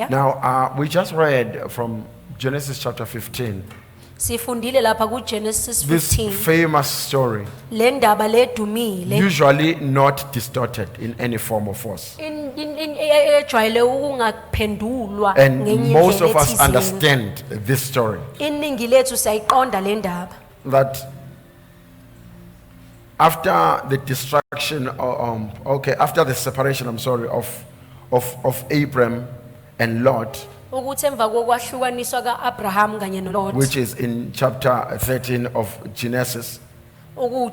Now, we just read from Genesis chapter 15, Sifundile lapha kuGenesis this 15. famous story, Le ndaba ledumile. usually not distorted in any form or force. Ejwayele ukungaphendulwa And ngenye most of indlela us ethizeni. understand this story, Iningi lethu siyayiqonda le ndaba. that after the destruction, after the separation, of Abram and Lot, Ukuthi emva kokwahlukaniswa kaAbraham kanye noLot. which is in chapter 13 of Genesis,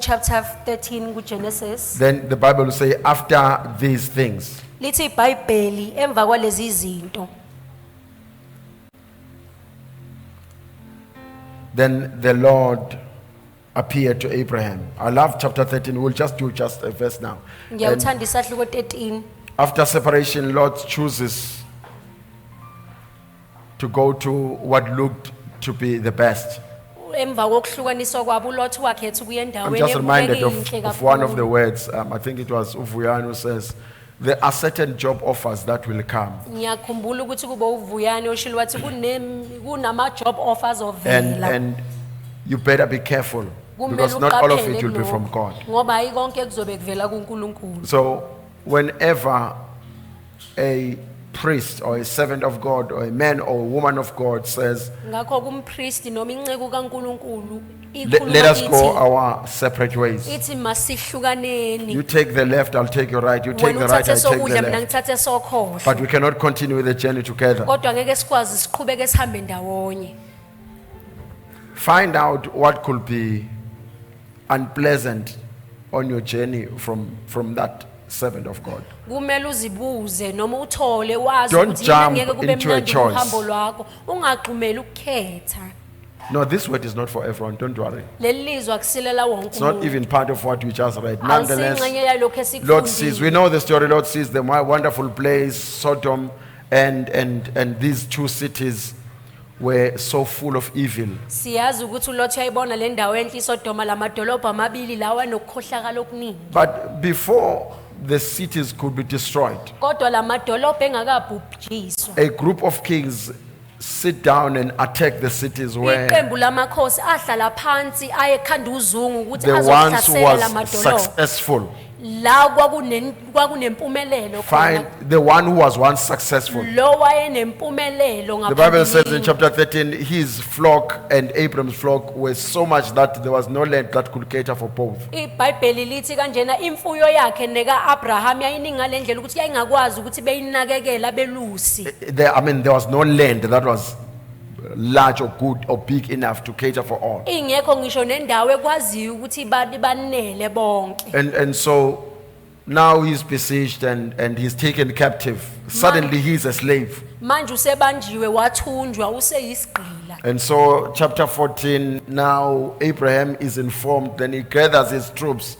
Chapter 13 kuGenesis. then the Bible will say, after these things, Lithi iBhayibheli emva kwalezi zinto. then the Lord appeared to Abraham. I love chapter 13. We'll just do just a verse now. And Ngiyawuthanda isahluko 13. after separation, Lot chooses to go to what looked to be the best. Emva kokuhlukaniswa kwabo uLot wakhetha ukuya I'm endaweni just reminded ebukeka of one of the kakhulu. words. I think it was Uvuyani who says, there are certain job offers that will come. Ngiyakhumbula ukuthi kube uVuyani oshilo wathi kunama job offers ovela. And you better be careful, because not all of it will be from God. Ngoba hayi konke kuzobe kuvela kuNkulunkulu. So whenever a priest or a servant of God or a man or a woman of God says, Ngakho kumpriest noma inceku kaNkulunkulu let us go our separate ways. ithi masihlukaneni. You take the left, I'll take your right. You take Wena the right, uthathe I take the sokudla mina left. ngithathe sokhohlo. But we cannot continue the journey together. Kodwa ngeke sikwazi siqhubeke sihambe ndawonye. Find out what could be unpleasant on your journey from that servant of God. Kumele uzibuze noma uthole wazi Don't ukuthi jump ngeke kube into a mnandi choice. uhambo lwakho. Ungagxumeli ukukhetha. No, this word is not for everyone. Don't worry. Leli lizwe akusilela wonke It's not umuntu. even part of what we just read. Nonetheless, Asingxenye yalokho Lord sees, esikufundile. we know the story. Lord sees the wonderful place, Sodom, and these two cities were so full of evil. Siyazi ukuthi uLot uyayibona le ndawo enhle iSodoma lamadolobha amabili lawa nokukhohlakala okuningi. But before the cities could be destroyed, Kodwa lamadolobha engakabhubhiswa. a group of kings sit down and attack the cities where Iqembu lamakhosi ahlala phansi ayekhanda uzungu ukuthi the ones who azohlasela was lamadolobha. successful. La kwakunempumelelo Find khona. the one who was once successful. Lo wayenempumelelo The Bible says in ngaphambilini. chapter 13, his flock and Abram's flock were so much that there was no land that could cater for both. iBhayibheli lithi kanjena imfuyo yakhe neka Abraham yayiningi ngalendlela ukuthi yayingakwazi ukuthi beyinakekela belusi. There was no land that was large or good or big enough to cater for all. Ingekho ngisho nendawo ekwaziyo ukuthi banele bonke. And so now he's besieged and he's taken captive. Suddenly he's a slave. Manje usebanjiwe wathunjwa useyisigqila. And so chapter 14, now Abraham is informed, then he gathers his troops.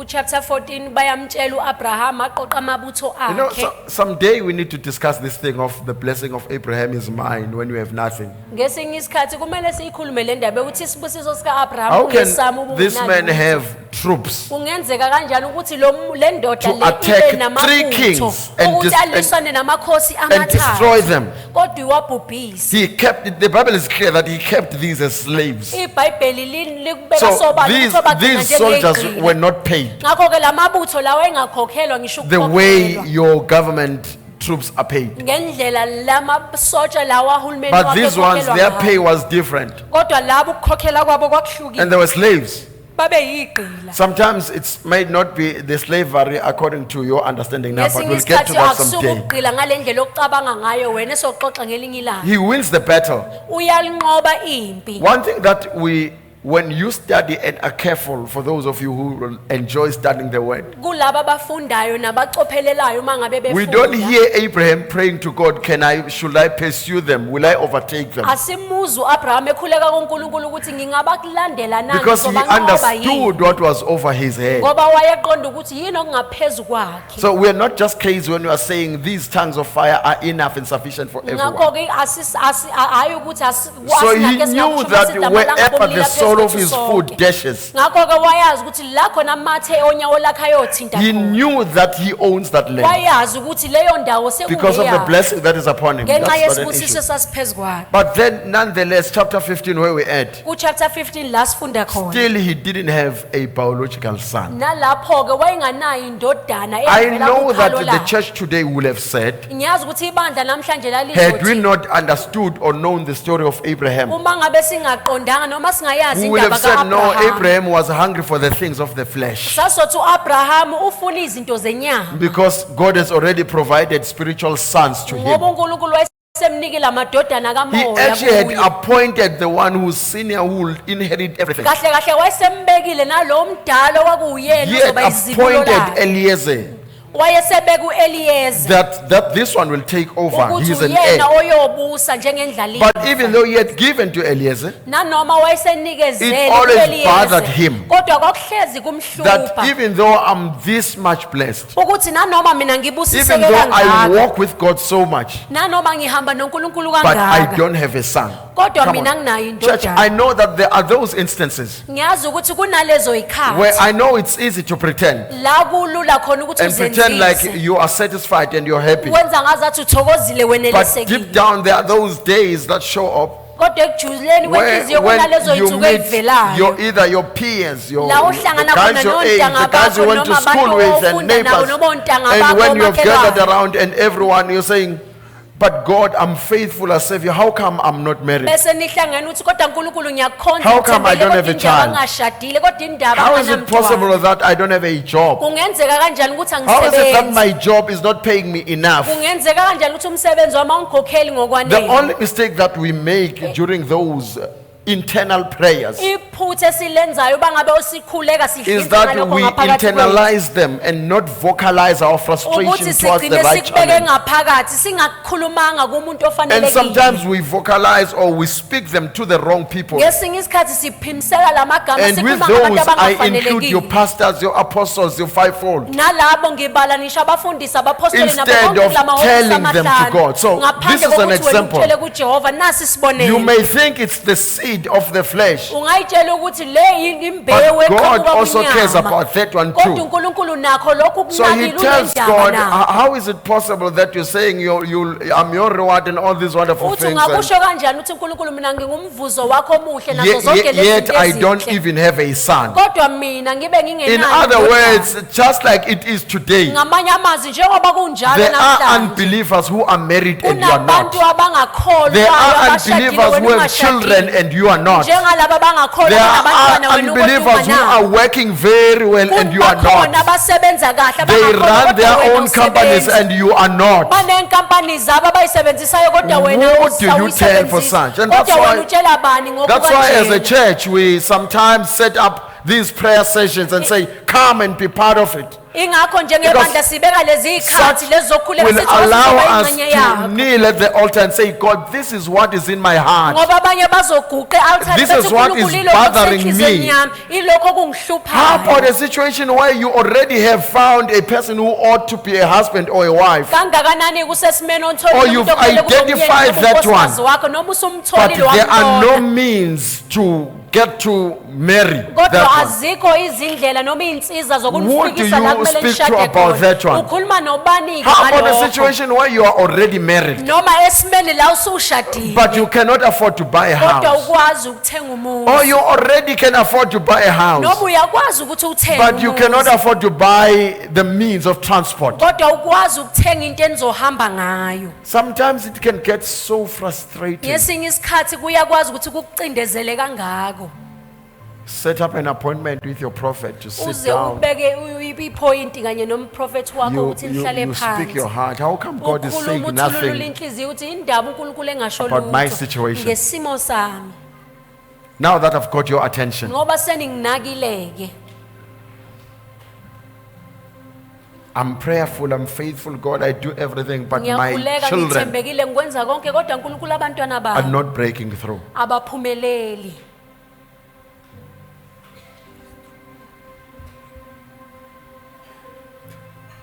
Chapter 14 bayamtshela uAbraham aqoqa amabutho You know, akhe. someday we need to discuss this thing of the blessing of Abraham is mine when you have nothing. Ngesinye isikhathi kumele siyikhulume le ndaba ukuthi isibusiso sikaAbraham How uyesama can this man have troops Kungenzeka kanjani ukuthi le ndoda to le attack ibe three namabutho kings and ukuthi aliswane namakhosi and destroy amathathu them? kodwa iwabhubhisa. He kept it, the Bible is clear that he kept these as slaves. iBhayibheli likubeka So sobala these, ukuthi bagcina these soldiers njengegqili. were not paid Ngakho ke lamabutho lawa engakhokhelwa ngisho the way ukukhokhelwa your government troops are paid. ngendlela lamasotsha lawa ahulumeni But wakhe these ones, ekhokhelwa their ngayo. pay was different. Kodwa labo ukukhokhela kwabo And kwakuhlukile they were slaves. babe yigqila. Sometimes it might not be the slavery according to your understanding now, but Ngesinye we'll get to isikhathi that akusuka someday. ukugqila ngalendlela okucabanga ngayo wena esoxoxa ngelinye ilanga. He wins the battle. Uyalinqoba impi. One thing that when you study and are careful, for those of you who enjoy studying the word, Kulaba abafundayo nabacophelelayo mangabe befunda. we don't hear Abraham praying to God, should I pursue them? Will I overtake them? Asimuzu Abraham ekhuleka kuNkulunkulu ukuthi ngingabakulandela nani Because he understood what was over his head. ngoba wayeqonda ukuthi yini okungaphezulu kwakhe. So we are not just crazy when we are saying these tongues of fire are enough and sufficient for Ngakho everyone. ke hayi ukuthi So he knew that wherever the all of his foot dashes. ngakho ke wayazi ukuthi la khona amathe onyawo lakhe ayothinta He khona knew that he owns that land wayazi ukuthi leyo ndawo because of the sekungeyakhe blessing that is upon him. ngenxa That's not an yesibusiso issue. sasiphezu kwakhe But then, nonetheless, chapter 15, where we at, ku-chapter 15 la sifunda khona still he didn't have a biological son. nalapho-ke wayenganayo indodana I evela know that kukhalo the lakhe. church today will have said, ngiyazi ukuthi ibandla namhlanje had we lalizothi not understood or known the story of Abraham, uma ngabe singaqondanga noma singayazi we would have indaba said, no, ka-abrahama Abraham was hungry for the things of the flesh. sasothi u-abrahamu ufuna izinto zenyama Because God has already provided spiritual sons to him. ngoba unkulunkulu wayesemnikile amadodana He kamoya actually had kuye. appointed the one who's senior who will inherit everything. kahle kahle wayesembekile nalo mdala okwakuyena He had ozoba izibulo appointed lakhe Eliezer wayesebeka u-eliyeza that this one will take over. ukuthi He's an uyena heir. oyobusa njengendlalifa But even though he had given to Eliezer, nanoma wayesenikezele It always ku-Eliyeza, bothered him kodwa kwakuhlezi that kumhlupha even though I'm this much blessed, ukuthi nanoma mina even ngibusiseke though I kangaka walk with God so much, nanoma ngihamba nonkulunkulu but I kangaka don't have a son. kodwa Come mina on. nginayo Church, indodana I know that there are those instances ngiyazi ukuthi kunalezo where ikhathi I know it's easy to pretend la kulula khona ukuthi and pretend like uzenzise you are satisfied and you're happy. wenza ngazathi uthokozile But deep wenelisekile down, there are those days that show up kodwa ekujuleni where kwenhliziyo when kunalezo you yinsuku meet ey'velayo either your peers, your la the uhlangana khona guys your age, nontanga the guys you bakho went to noma school abantu with, and ofunda nabo neighbors. noma ontanga And bakho when you have gathered omakhelwane around and everyone, you're saying, but God, I'm faithful, I serve you. How come I'm not married? bese nihlangene uthi kodwa nkulunkulu ngiyakukhonza How come I ngithembele, don't kodwa have a indaba child? angashadile kodwa indaba How is it anganamntwana. possible that I don't have a job? Kungenzeka kanjani ukuthi How is it that angisebenzi my job is not paying me enough? kungenzeka kanjani ukuthi umsebenzi wami awungikhokheli The ngokwanele only mistake that we make during those internal prayers iphutha esilenzayo bangabe osikhuleka is sidlinza that ngalokho we ngaphakathi kwethu. internalize them and not vocalize our frustration ukuthi towards the sigcine right sikubeke challenge. ngaphakathi singakukhulumanga kumuntu And ofanelekile sometimes we vocalize or we speak them to the wrong people. ngesinye isikhathi siphimisela la magama And with sikhuluma ngabantu those, I include your abangafanelekile pastors, your apostles, your fivefold. nalabo ngibala nisho abafundisi abapostoli Instead nabo of telling them to God. So, this is an example. utshele kuJehova nasi You sibonele may think it's the seed of the flesh, ungayitshela ukuthi le imbewu but God eqhamuka also cares kunyama. about that one Kodwa too. uNkulunkulu nakho lokhu So he kunakile tells unendaba God, nakho. how is it possible that you're saying I'm your reward and all these wonderful uthi things, ungakusho kanjani uthi uNkulunkulu mina ngingumvuzo wakho omuhle and nazo zonke lezi yet zinto I don't ezinhle. even have a son? Kodwa mina ngibe In ngingenayo other indodana. words, just like it is today, ngamanye amazwi njengoba kunjalo there are namhlanje unbelievers who are married and you are kunabantu not. abangakholwayo There are abashadile unbelievers wena who have children ungashadile. and you are not. njengalaba abangakholwa There banabantwana are wena ukodwa unbelievers who are unganabo. working very well and you are Bakhona not. abasebenza kahle They abangakholwa run kodwa their wena own companies awusebenzi. and you are not. banenkampani zabo abayisebenzisayo kodwa wena What do you tell for such? And that's kodwa why- wena utshela bani That's why as a ngokukanjena. church we sometimes set up these prayer sessions and say, come and be part of it. ingakho njengebandla sibeka lezi ikhathi Such lezi zokhuleka will sithi allow wasizoba us ingxenye to yakho kneel at the altar and say, God, this is what is in my heart. ngoba abanye bazoguqa e-altar This bethi is what uNkulunkulu is ilokhu bothering kusenhliziyweni me. yami, ilokho How okungihluphayo. about a situation where you already have found a person who ought to be a husband or a wife, kangakanani kusesimeni Or ontholile you've umuntu okumele kube umyeni identified noma that unkosikazi one. wakho noma but usumtholile there are no wambona. means to get to marry kodwa that one? azikho izindlela noma iy'nsiza What do zokunifikisa la you kumele speak to nishade about that khona one? ukhuluma nobani How about a ngalokho situation where you are already married, noma esimeni la usushadile but you cannot afford to buy a kodwa house? ukwazi ukuthenga umuzi Or you already can afford to buy a house, noma uyakwazi ukuthi uthenge but you cannot umuzi afford to buy the means of transport? kodwa ukwazi ukuthenga into enizohamba ngayo. Sometimes it can get so frustrating. ngesinye isikhathi kuyakwazi ukuthi kukucindezele kangako Set up an appointment with your prophet to sit uze down. ubeke iphoyinti kanye nomprofethi wakho You, ukuthi nihlale you speak your phansi heart. How come God is saying ukhuluma uthululule nothing inhliziyo ukuthi indaba uNkulunkulu engasho about my lutho situation? ngesimo sami Now that I've got your attention? ngoba seninginakileke. I'm prayerful, I'm faithful, God, I do everything, but my Ngiyakhuleka children ngithembekile ngikwenza konke kodwa uNkulunkulu abantwana are bami not breaking through. abaphumeleli.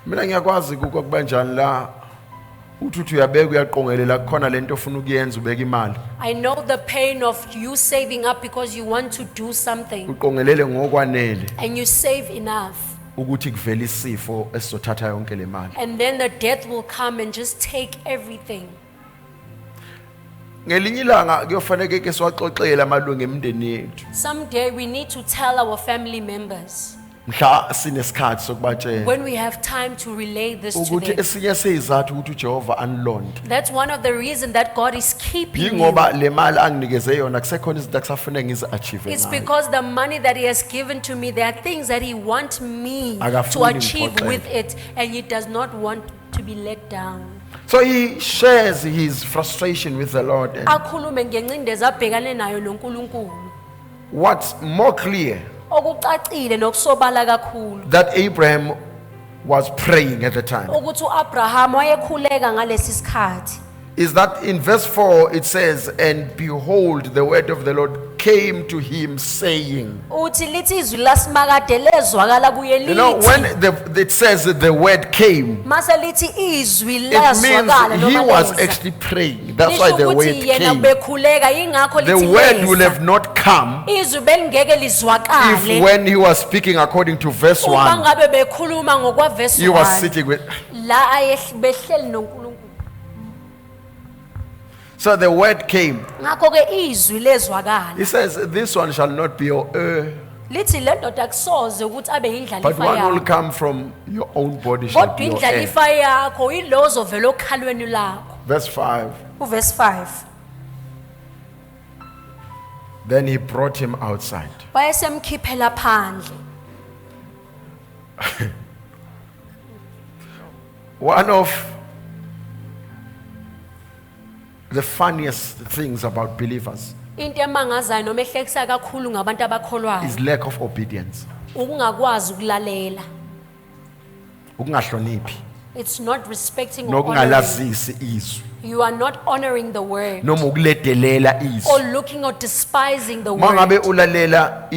Mina ngiyakwazi ukuba njani la uthi uyabeka uyaqongelela kukhona lento ofuna ukuyenza ubeka imali I know the pain of you saving up because you want to do something uqongelele ngokwanele and you save enough. ukuthi kuvele isifo esizothatha yonke le mali And then the death will come and just take everything. ngelinye ilanga kuyofanele ke siwaxoxele amalungu emndeni yethu Someday we need to tell our family members mhla sinesikhathi sokubatshela when we have time to relay this to ukuthi them. esinye seyizathu ukuthi uJehova anilonde That's one of the reasons that God is keeping you. yingoba le mali anginikeze yona kusekhona izinto akusafanele ngizi-achieve It's ngayo because the money that He has given to me, there are things that He wants me to Akafuni achieve ngiphoxeke. with it, and He does not want to be let down. so he shares his frustration with the Lord and Akhulume ngengcindezi abhekane nayo noNkulunkulu. what's more clear Okucacile nokusobala kakhulu that Abraham was praying at the time ukuthi uAbraham wayekhuleka ngalesi sikhathi. is that in verse 4 it says, and behold, the word of the Lord came to him saying, Uthi lithi izwi lasimakade lezwakala kuye you know, when lithi it says that the word came, mase lithi izwi it lazwakala means he noma was leza. actually praying. That's why Lisho the word ukuthi yena came. bekhuleka ingakho The lithi word will leza. have not come Izwi belingeke if lizwakale when he was speaking according to verse uma 1, ngabe bekhuluma ngokwa verse he was 1 sitting with. la behleli noNkulunkulu. So the word came. Ngakho ke izwi lezwakala He says, this one shall not be your lithi le ndoda akusoze ukuthi abe but indlalifa one will yakho come from your own body shall kodwa be your indlalifa yakho yilozo vele okhalweni lakho. Verse 5. Uverse 5 Then he brought him outside. wayesemkhiphela phandle. One of the funniest things about believers Into emangazayo noma ehlekisa kakhulu ngabantu abakholwayo is lack of obedience. ukungakwazi ukulalela. Ukungahloniphi, It's not respecting or honoring. nokungalazisi izwi, You are not honoring the word noma ukuledelela or izwi. looking or despising the Mangabe word. ulalela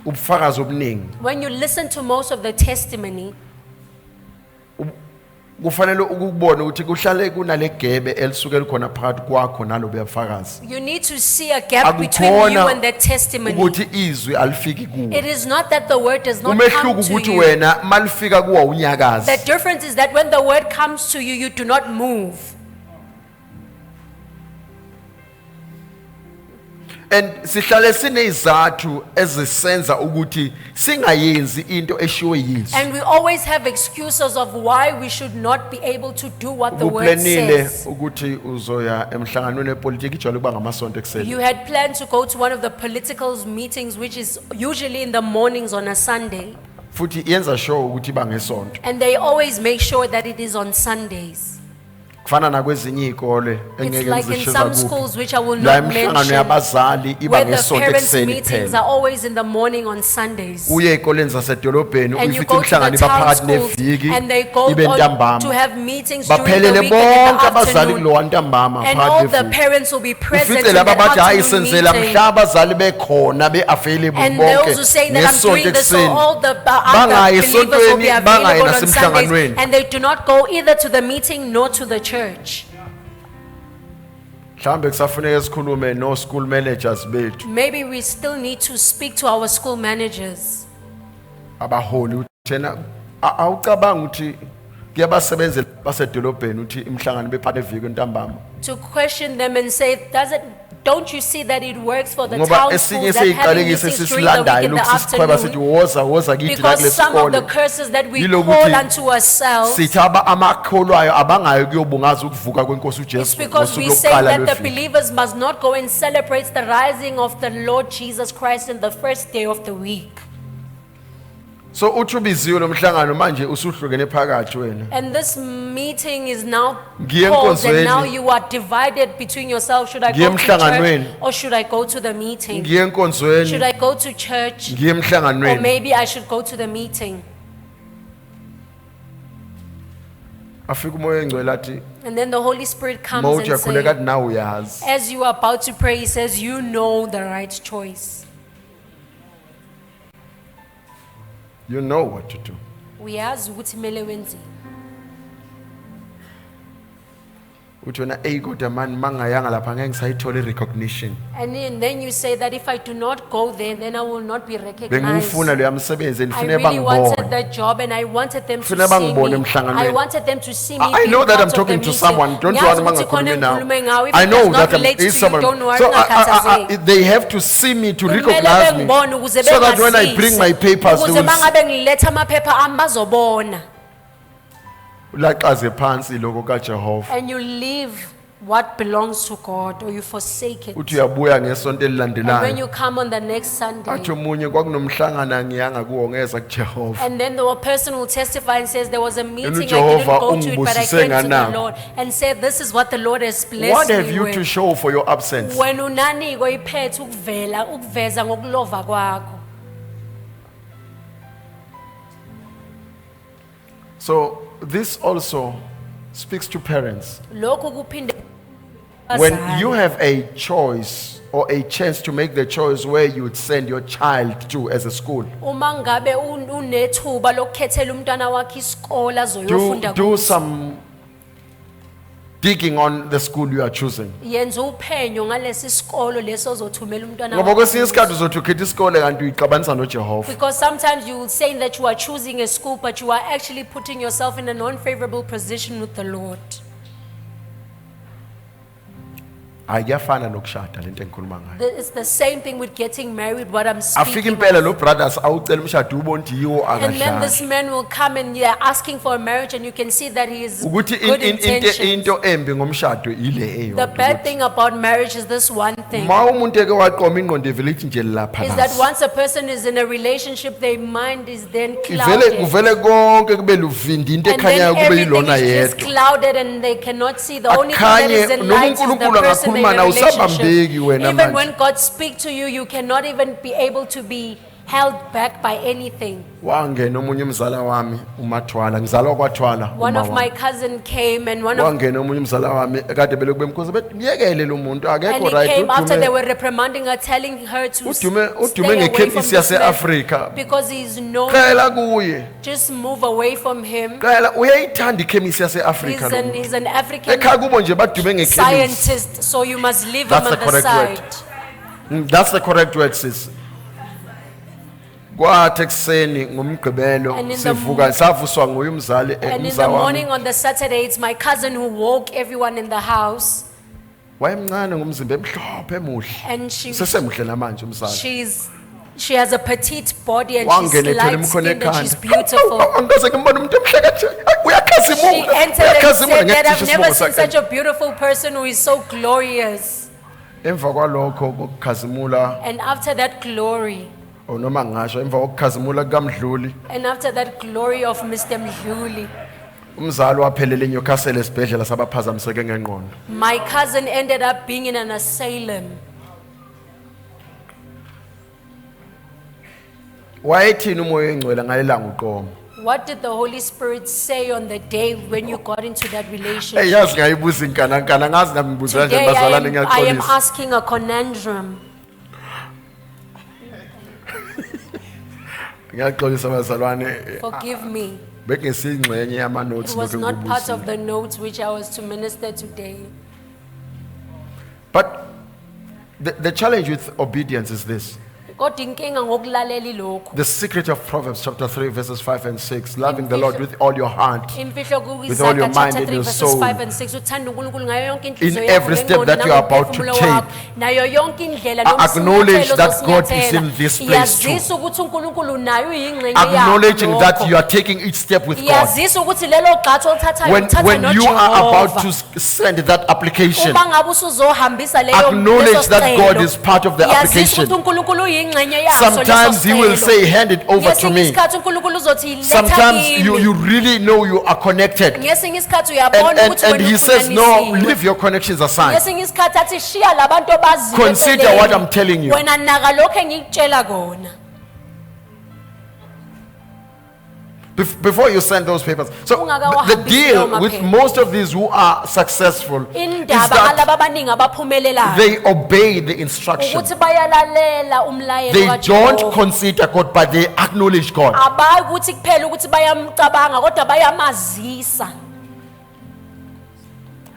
ubufakazi obuningi, When you listen to most of the testimony, kufanele ukubona ukuthi kuhlale kunale gebe elisuke likhona phakathi kwakho nalobo bufakazi. you need to see a gap between you and that testimony. ukuthi izwi alifiki It kuwe. is not that the word does not Umehluko come to ukuthi you. wena malifika kuwa unyakazi. The difference is that when the word comes to you, you do not move. And sihlale sinezathu ezisenza ukuthi singayenzi into eshiwe yizwi. And we always have excuses of why we should not be able to do what the word Uplanile says. ukuthi uzoya emhlanganweni wepolitiki ijwayele ukuba ngamasonto ekuseni. You had planned to go to one of the political meetings, which is usually in the mornings on a Sunday. Futhi yenza sure ukuthi bangesonto. And they always make sure that it is on Sundays. Kufana nakwezinye izikole It's engeke like in ngizishiza some kuphi. schools, which I will La not emhlangano mention, yabazali iba where the ngesonto parents' ekuseni meetings kuphela. are always in the morning on Sundays. Uye ekoleni zasedolobheni And you uyifica go to imhlangano the iba town phakathi schools neviki and they go ibe on ntambama. to have meetings during the Baphelele week and in bonke the abazali afternoon. kulowa ntambama And all phakathi the neviki. parents will be present Ufice in laba that bathi hayi afternoon senzela meeting. mhla abazali bekhona be-available And bonke those who say that I'm ngesonto doing this, so ekuseni. all the Bangayi other believers will be esontweni, bangayi available on Sundays. nasemhlanganweni. And they do not go either to the meeting nor to the church. Mhlambe kusafuneka sikhulume no school managers bethu Maybe we still need to speak to our school managers. abaholi ukuthi thena awucabanga ukuthi kuyabasebenzela basedolobheni ukuthi imhlangano bephakathi eviki ntambama. To question them and say, don't you see that it works for the Ngoba town esinye schools that having seyiqalekise meetings during the week sisilandayo in the lokhu sisichweba sithi afternoon? woza woza kithi Because nakule some of the sikole. curses that we Yilokuthi call unto ourselves, sithi amakholwayo abangayo kuyobungaza ukuvuka kwenkosi it's uJesu because we ngosuku say lokuqala that the lweviki. believers must not go and celebrate the rising of the Lord Jesus Christ in the first day of the week. So uthi ubiziwe lo mhlangano manje usuhlukene phakathi wena. And this meeting is now Ngiye called, and enkonzweni. now you are divided between yourself. Should I Ngiye go to church emhlanganweni. or should I go to the meeting? Ngiye Should enkonzweni, I go to church ngiye or emhlanganweni. maybe I should go to the meeting? Afika umoya engcwele athi And then the Holy Spirit comes mawuthi and yakhuleka says, athi nawe uyazi. as you are about to pray, he says, you know the right choice. You know what to do. Uyazi ukuthi kumele wenzeni. uthi wena kodwa man mangayanga lapha ngeke ngisayithola recognition. And then you say that if I do not go there, then I will not be recognized. Bengifuna lo yamsebenzi I ngifune really wanted bangibone. that job and I wanted them to Ngifuna see bangibone me. emhlanganweni. I wanted them to see me. I being know that part I'm of talking the to meeting. someone. Don't Ngiyazi worry, ukuthi khona mangakhulumi now. engikhulume ngawe. If I it know does that not relate to is you, someone. don't worry, So ungakhathazeki. they have to see me to Kumele recognize me. bengibone ukuze So that when I bring bengazise. my papers, they Ukuze will mangabe ngiletha amaphepha ami bazobona. laqaze phansi lokho kaJehova. And you leave what belongs to God or you forsake it. Uthi uyabuya ngesonto And when elilandelayo. you come on the next Sunday, Athi omunye kwakunomhlangana ngiyanga kuwo ngeza kuJehova. and then the person will testify and says there was a meeting, I didn't Jehovah go to it, but I ungibusise came to the nganako. Lord and said, this is what the Lord has blessed What have me you to with. show for your absence? Wena unaniko iphethe ukuveza ngokulova kwakho. So this also speaks to parents. Lokhu kuphinde When abazali. you have a choice or a chance to make the choice where you would send your child to as a school, Uma ngabe unethuba lokukhethela umntwana wakhe isikole azoyofunda do kuso. some digging on the school you are choosing. Yenza uphenyo ngalesi sikolo leso ozothumela umntwana Ngoba kwesinye wakho. isikhathi uzothi ukhetha isikole kanti uyiqabanisa noJehova. Because sometimes you will say that you are choosing a school, but you are actually putting yourself in a non-favorable position with the Lord. Ayiyafana nokushada lento engikhuluma ngayo. It's the same thing with getting married, what I'm Afika speaking impela of. lo brothers awucela umshado ubone ukuthi yiwo And then this akadlali. man will come and they're asking for a marriage and you can see that he is Ukuthi good intentions. into embi ngomshado ile The bad eyodwa. thing about marriage is this one thing. Ma umuntu eke waqoma ingqondo evele ithi nje lapha Is that lapha. once a person is in a relationship, their mind is then Ivele clouded. kuvele konke kube luvindi into And then ekhanyayo kube everything yilona is just yedwa. clouded and they cannot see. The only thing that Akhanye is in noma light is the uNkulunkulu person they're in a angakhuluma nawe, usabambeki relationship. wena Even manje. when God speaks to you, you cannot even be able to be held back by anything. Wangena omunye umzala wami umathwala ngizalwa kwathwala. One uma of my wami. cousin came and one of Wangena omunye umzala wami ekade belokhu bemkhoza bethi myekele lo muntu and akekho he right came after they udume were reprimanding her, telling her to udume stay away from ngekhemisi this man yase-Afrika. because he's known. Qela kuye. Just move away from him. Qela uyayithanda ikhemisi yase-Afrika lo muntu. He's an African Ekhaya kubo nje badume ngekhemisi. scientist, so you must leave him That's on the the correct word. side. That's the correct word, sis. Kwathi ekseni ngomgqibelo And in the sivuka savuswa nguye umzali And in the umzawami. morning on the Saturday, it's my cousin who woke everyone in the house. Wayemncane ngomzimba emhlophe emuhle. And Sesemuhle namanje umzali. she has a petite body and she's Wangena ethwele light imkhono skinned and she's ekhanda. beautiful. Angikaze ngimbone umuntu emhle kanje. She Uyakhazimula. entered and Uyakhazimula said that I've ngecishe never isibongo seen such sakhe. a beautiful person who is so glorious. Emva kwalokho kokukhazimula And after that glory, noma ngasho emva kokukhazimula kukaMdluli and after that glory of Mr. Mdluli, umzali waphelela eNewcastle esibhedlela sabaphazamiseke ngengqondo. my cousin ended up being in an asylum. Wayethini umoya engcwele ngalelanga uqoma. What did the Holy Spirit say on the day when you got into that relationship? Hey yazi ngayibuza inkanankana ngazi nami ngibuzela nje Today bazalwane I am ngiyaxolisa. asking a conundrum. Ngiyaxolisa bazalwane Forgive me. bekungesingxenye yama notes It was not part of lokubuzisa. the notes which I was to minister today. But the challenge with obedience is this. Kodwa inkinga ngokulalela ilokhu. The secret of Proverbs chapter 3 verses 5 and 6, loving the Lord with all your heart. Imfihlo With all your kuIsaiah mind chapter and 3 your verses soul. 5 and 6 uthanda uNkulunkulu ngayo yonke inhliziyo In yakho, every step ngengqondo that you are about to nangokuphefumula wakho, take. nayo yonke indlela Acknowledge nosinyathelo that God is zosinyathela. in this place too. Yazisa ukuthi uNkulunkulu nayo uyingxenye Acknowledging yakho that lokho. you are taking each step with God. Yazisa ukuthi lelo gxathu olithathayo uthatha When you are about noJehova. to send that application, Uma ngabe usuzohambisa leyo acknowledge leso that sicelo, God is part of the yazisa application. ukuthi uNkulunkulu uyingxenye yaso leso Sometimes He will sicelo. say, hand it over to Ngesinye me. isikhathi uNkulunkulu uzothi letha Sometimes kimi. you really know you are connected. Ngesinye isikhathi uyabona ukuthi And wena He says, no, uxhumanisiwe. leave your connections aside. Ngesinye isikhathi athi shiya labantu abaziyo Consider eceleni. what I'm telling you. Wena naka lokho engikutshela kona. Before you send those papers. So the Ungakawahambisi deal lawo with maphepha. most of these who are successful is Indaba that ngalaba abaningi abaphumelelayo they obey the instruction. ukuthi bayalalela umlayelo They don't kaJehova. consider God, but they acknowledge God. Abayi ukuthi kuphela ukuthi bayamcabanga kodwa bayamazisa.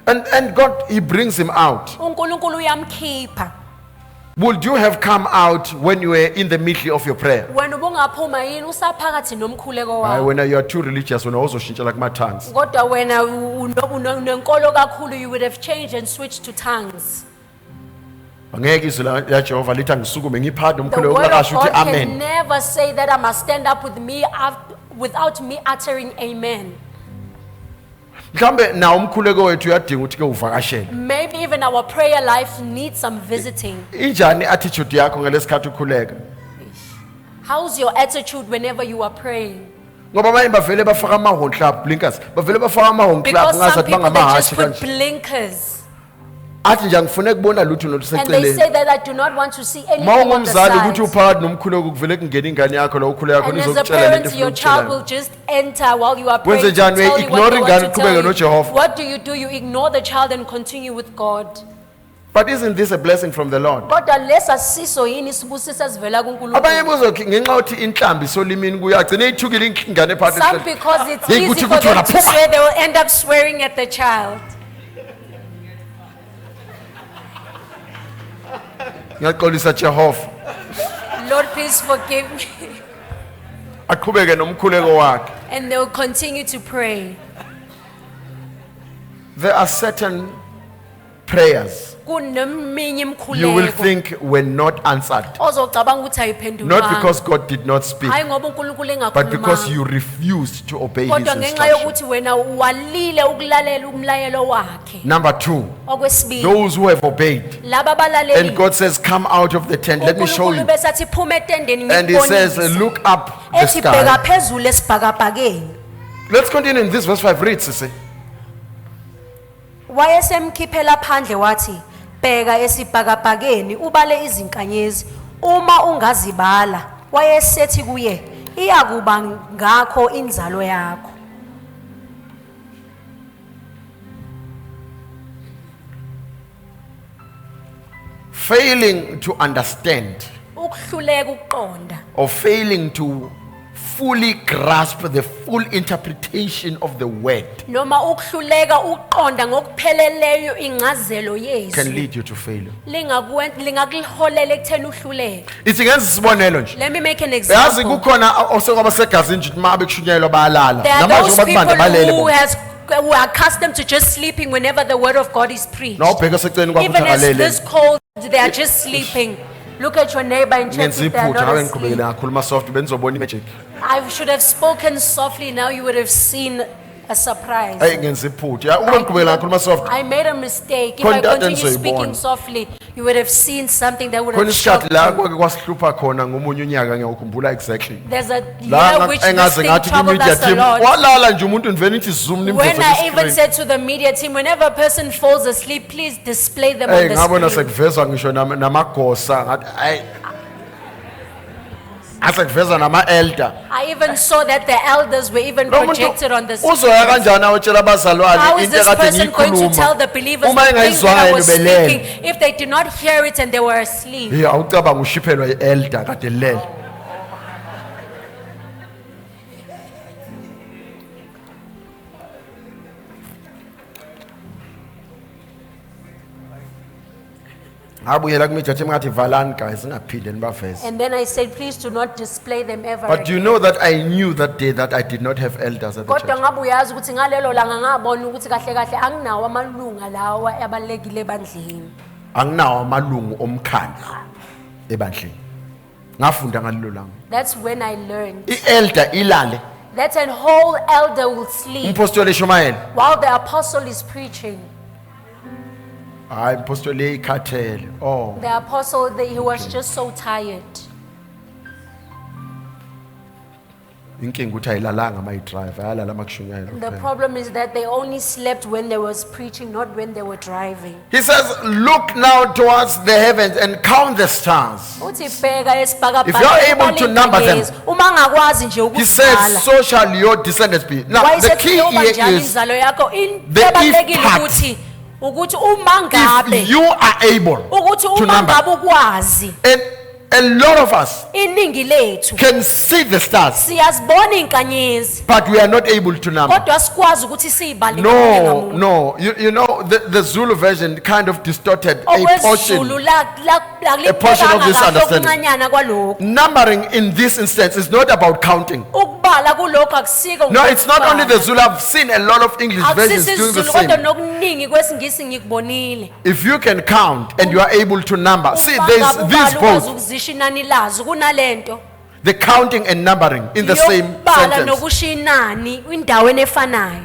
And God, He brings him out. uNkulunkulu uyamkhipha. Would you have come out when you were in the middle of your prayer? Wena ubungaphuma yini usaphakathi nomkhuleko wakho? When you are too religious, when also like my tongues. Kodwa wena unenkolo kakhulu, you would have changed and switched to tongues. Angeke izwi laJehova lithi angisukume ngiphathe The umkhuleko word of akasho uthi God can amen. never say that I must stand up with me without me uttering amen. Mhlambe na umkhuleko wethu uyadinga ukuthi ke uvakashele. Maybe even our prayer life needs some visiting. Injani attitude yakho ngalesikhathi ukhuleka? How's your attitude whenever you are praying? Ngoba abanye bavele bafaka amahonhla blinkers. Bavele bafaka amahonhla Because some ngazathi people, they just bangamahashi put kanje. blinkers. Athi nje angifune kubona lutho And they noseceleni. say that I do not want to see anything Uma on the ungumzali ukuthi side. uphakathi nomkhuleko kuvele kungena ingane yakho la ukhuleka khona And as a izokutshela lento parent, your child efuna will just enter while you are Wenze praying to njani? tell you what Ignore they ingane want to uqhubeke tell noJehova. you. What do? You ignore the child and continue with God. But isn't this a blessing from the Lord? Kodwa lesa siso yini isibusiso esivela Abanye kuNkulunkulu. buzothi ngenxa ukuthi inhlambi solimini kuyagcina ithukile ingane Some phakathi. because it's Hey, easy kuthi for them wena, to phuma. swear, they will end up swearing at the child. Ngiyaxolisa Jehova. Lord, please forgive me. Aqhubeke nomkhuleko wakhe. And they will continue to pray. There are certain prayers Kuneminye you will imkhuleko think were not answered. ozocabanga ukuthi ayiphendulwanga. Not because God did not speak, Hayi ngoba uNkulunkulu but because engakhulumanga. you refused to obey His Kodwa ngenxa instruction. yokuthi wena walile ukulalela umlayelo wakhe. Number two, Okwesibili, those who have obeyed. laba And abalaleli. God says, come out of the tent. Let me show uNkulunkulu you. besathi phuma etendeni And He says, ngikubonise. look up the Ethi bheka sky. phezulu esibhakabhakeni. Let's continue in this verse 5. Read, sissy. Wayesemkhiphela phandle wathi, bheka esibhakabhakeni ubale izinkanyezi. Uma ungazibala, wayesethi kuye, iyakuba ngakho inzalo yakho. Failing to understand Ukuhluleka ukuqonda. or failing to fully grasp the full interpretation of the word Noma ukuhluleka ukuqonda ngokupheleleyo ingcazelo can yezwi. lead you to failure. Lingakuholela ekutheni uhluleke. Ithi ngenza isibonelo nje. Let me make an Yazi example. kukhona osekwaba segazini nje uma bekushunyayelwa bayalala. There are Namanje those uma people kubanda balele who are accustomed to just sleeping whenever the word of God is preached. Nawubheka seceleni kwakho Even as uthi this cold, they are just sleeping. Look at your neighbor and check ngenza if they are iphutha not ngabe asleep. ngiqhubekele ngakhuluma soft benizobona imagic. I should have spoken softly, now you would have seen a surprise. Hey ngenza iphutha. Ya uma ngiqhubekele ngakhuluma soft. I made a mistake. If Khona I into continue enizoyibona. speaking softly, you would have seen something that would Khona have isikhathi shocked la you. kwake kwasihlupha khona ngomunye unyaka ngiyakukhumbula exactly. There's a La year which this engaze thing ngathi troubled ku-media us a team lot. walala nje umuntu nivele nithi zoom When nimveze I even ku-screen. said to the media team, whenever a person falls asleep, please display them Hey on the ngabona screen. sekuvezwa ngisho namagosa ngathi hayi asekuveza nama-elder. I even saw that the elders were even Lo muntu projected on the screen. uzoya kanjani awutshela How abazalwane is into this ekade person going to tell the ngiyikhuluma believers uma the things that I engayizwayo was belele? speaking if they did not hear it and they were asleep? Hey awucabanga ushiphelwa i-elder kade lele. Ngabuyela kumedia team ngathi valani guys singaphinde nibaveze. And then I said, please do not display them ever But you again. know that I knew that day that I did not have elders at the Kodwa church. ngabe uyazi ukuthi ngalelo langa ngabona ukuthi kahle kahle anginawo amalunga lawa abalekile ebandleni. Anginawo amalungu omkhandlu ebandleni. Ngafunda ngalelo langa. That's when I learned I-elder ilale. that a whole elder will sleep Umpostoli Shumayeli. while the apostle is preaching. Hayi impostoli ikhathele. Oh. The apostle, he was just so tired. Inkinga ukuthi ayilalanga mayi-drive, ayalala makushunyayelwa The kuphela. problem is that they only slept when they was preaching, not when they were driving. He says, look now towards the heavens and count the stars. Uthi bheka esibhakabhaka. If you are able to number them, uma ngakwazi nje He ukuzibhala. says, so shall your descendants be. Now, the Wayesethi key yoba here njani is, inzalo yakho. Into the if ebalulekile part. ukuthi uma ngabe if you are able ukuthi to uma number. ngabe ukwazi. A lot of us iningi lethu can see the stars, siyazibona inkanyezi but we are not able to number. kodwa sikwazi ukuthi siyibale No. You know, the Zulu version kind of distorted a portion of this understanding. kwalokho Numbering in this instance is not about counting. ukubala kulokho akusiko No, it's not only the Zulu. I've seen a lot of English versions doing the akusisizulu kodwa same. nokuningi kwesingisi ngikubonile If you can count and you are able to number, see, there's these ukwazi both, ukuzisho inani lazo kunalento the counting and numbering in the same yokubala sentence. nokusho inani indaweni efanayo.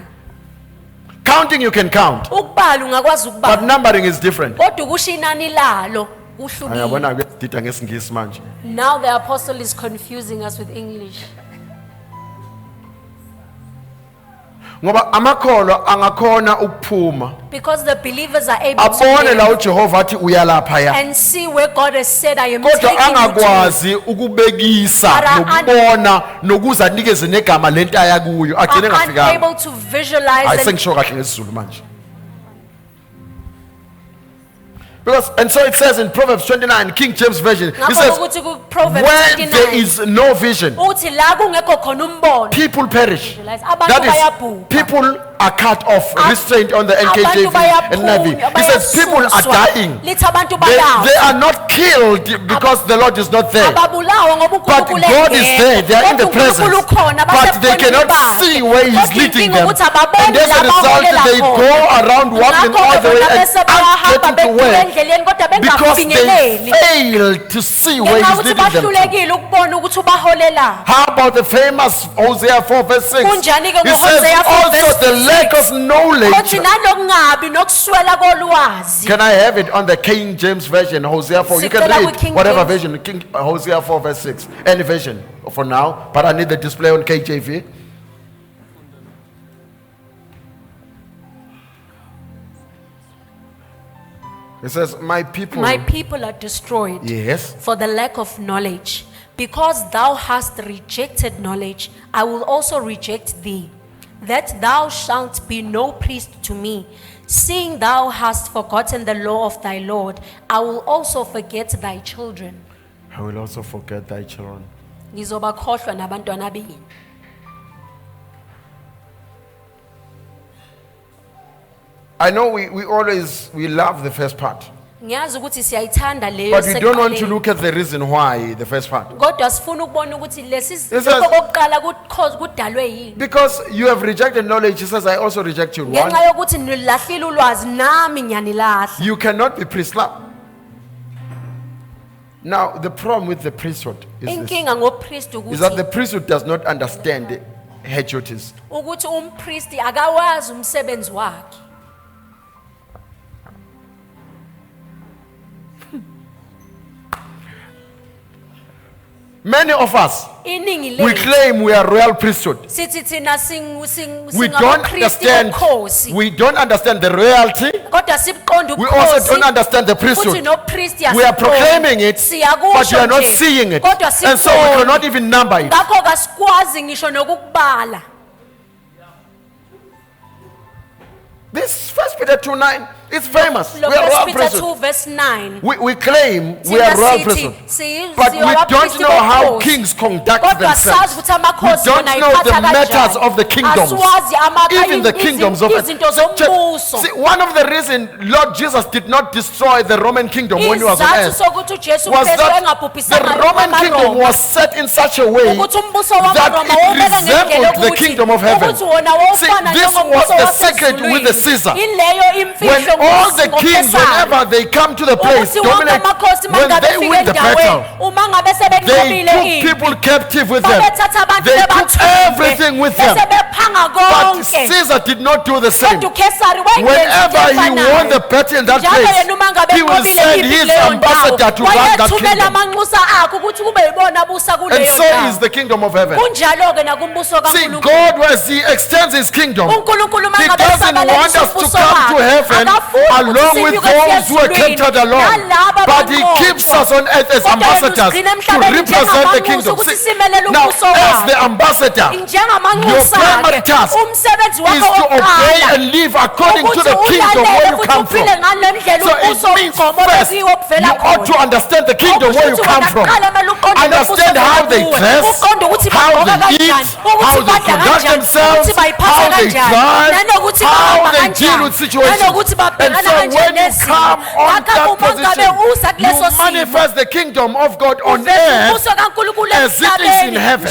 Counting you can count, Ukubala ungakwazi but ukubala numbering is different. kodwa ukusho inani lalo kuhlukile. Ayabona kuyadida ngesingisi manje. Now the apostle is confusing us with English. Ngoba amakholwa angakhona ukuphuma Because the believers are able to abone la live uJehova athi uyalapha ya, and see where God has said, I am kodwa taking you to. angakwazi ukubekisa nokubona nokuza nikeze negama lento ayakuyo agcine Are ngafikanga. unable to visualize Hayi and sengisho kahle ngesizulu manje. Because, and so it says in Proverbs 29, King James Version, it says, ukuthi ku Proverbs where there 29 is no vision, uthi la kungekho khona umbono people perish. abantu That is, bayabhubha. people are cut off, restrained on the Abantu NKJV and Navi. bayaphunywa, He says, people are bayasuswa. dying. Lithi abantu They bayafa. are not killed because the Lord is not there. Ababulawa ngoba But uNkulunkulu God is engekho. there, they are in the Kodwa presence. uNkulunkulu ukhona, But they basefonini cannot bakhe. see where He's Kodwa leading inkinga them. ukuthi ababoni And as a la result, baholela they khona. go around walking Ngakho all the way bona and bese aren't bayahamba getting to bekhula where. endleleni kodwa Because they bengafinyeleli. failed to see where Ngenxa He's yokuthi leading them to. bahlulekile ukubona ukuthi ubaholela. How about the famous Hosea 4 verse 6? Kunjani-ke He says ngoHosea 4 also verse the lack of knowledge. Kothi nanokungabi nokuswela kolwazi. Can I have it on the King James Version, Hosea 4? You can Sicela read kwi-King whatever James. version, King, Hosea 4 verse 6. Any version for now, but I need the display on KJV. It says, my people. My people are destroyed Yes. for the lack of knowledge. Because thou hast rejected knowledge, I will also reject thee, that thou shalt be no priest to me. Seeing thou hast forgotten the law of thy Lord, I will also forget thy children. I will also forget thy children. Ngizobakhohlwa nabantwana benu. I know we always love the first part, Ngiyazi ukuthi siyayithanda leyo but we don't want to sekuqaleni. look at the reason why the first part. Kodwa sifuna ukubona ukuthi lesi says- lokho kokuqala kudalwe yini. Because you have rejected knowledge, he says, I also reject you. One, Ngenxa yokuthi nilahlile ulwazi nami ngiyanilahla. you cannot be priest. Now, the problem with the priesthood is this, Inkinga ngopriest is that the ukuthi priesthood does not understand her duties. ukuthi umpriest akawazi umsebenzi wakhe. Many of us, Iningi we lethu claim we are royal priesthood. sithi thina We don't singabapriest understand. bokhosi. We don't understand the royalty. Kodwa sibuqonda We also don't ubukhosi. understand the Futhi priesthood. nopriest We are yasibuqonda. proclaiming it, but we are not Siyakusho nje, seeing it, kodwa and so we siboni. cannot even number it. Ngakho kasikwazi ngisho nokukubala. This 1 Peter 2:9, it's famous. We Lo are 1 royal Peter priesthood. 2 verse 9. We claim we Thina are royal sithi, priesthood, si- but we siyabapriest don't know how bokhosi. kings conduct Kodwa sazi themselves. ukuthi We amakhosi don't wona know the ayiphatha matters kanjani. of the kingdoms, Asiwazi even the kingdoms of izinto zombuso. See, one of the reasons Lord Jesus did not destroy the Roman kingdom when he was on Isizathu earth sokuthi uJesu was Kristu that engabhubhisanga the Roman kingdom was set in such a way ukuthi umbuso that wamaRoma it wawubeka ngendlela resembled the yokuthi kingdom of heaven. ukuthi wona See, wawufana this njengombuso was the secret with the wasezulwini. Caesar. Ileyo When imfihlo all the kings, ngokesana. whenever they come to the place, Ukuthi wonke dominate, amakhosi when mangabe they efika win the battle, endaweni uma ngabe they sebenqobile took impi people captive with them. babethatha abantu They took bebathumbe, everything with them. bese bephanga But konke. Caesar did not do the same. Kodwa uKesari wayengenzi Whenever into he efanayo. won the battle in that Njalo yena uma place, ngabe he will enqobile send impi his kuleyo ambassador to ndawo, run that wayethumela kingdom. amanxusa akhe ukuthi kube yibona abusa And kuleyo so ndawo. is the kingdom of heaven. Kunjalo-ke nakumbuso See, kaNkulunkulu. God, as he extends his kingdom, uNkulunkulu he mangabe doesn't want esabalalisa us to umbuso come to wakhe, heaven along with those who are captured along. But he keeps us on earth as ambassadors to represent the kingdom. See, now, as the ambassador, your primary task is to obey and live according to the kingdom where you come from. So it means first, you ought to understand the kingdom where you come from. Understand how they dress, how they eat, how they conduct themselves, how they drive, how they deal with situations. And so when you come on that position, you manifest the kingdom of God on earth as it is in heaven.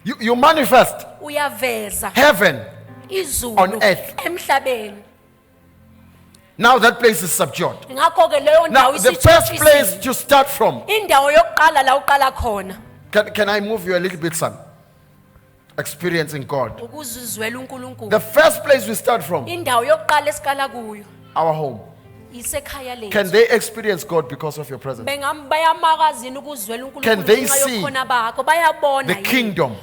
You manifest heaven on earth. Now that place is subdued. Now the first place to start from. Can I move you a little bit, son? Experiencing God. The first place we start from, our home. Can they experience God because of your presence? Can they see the kingdom?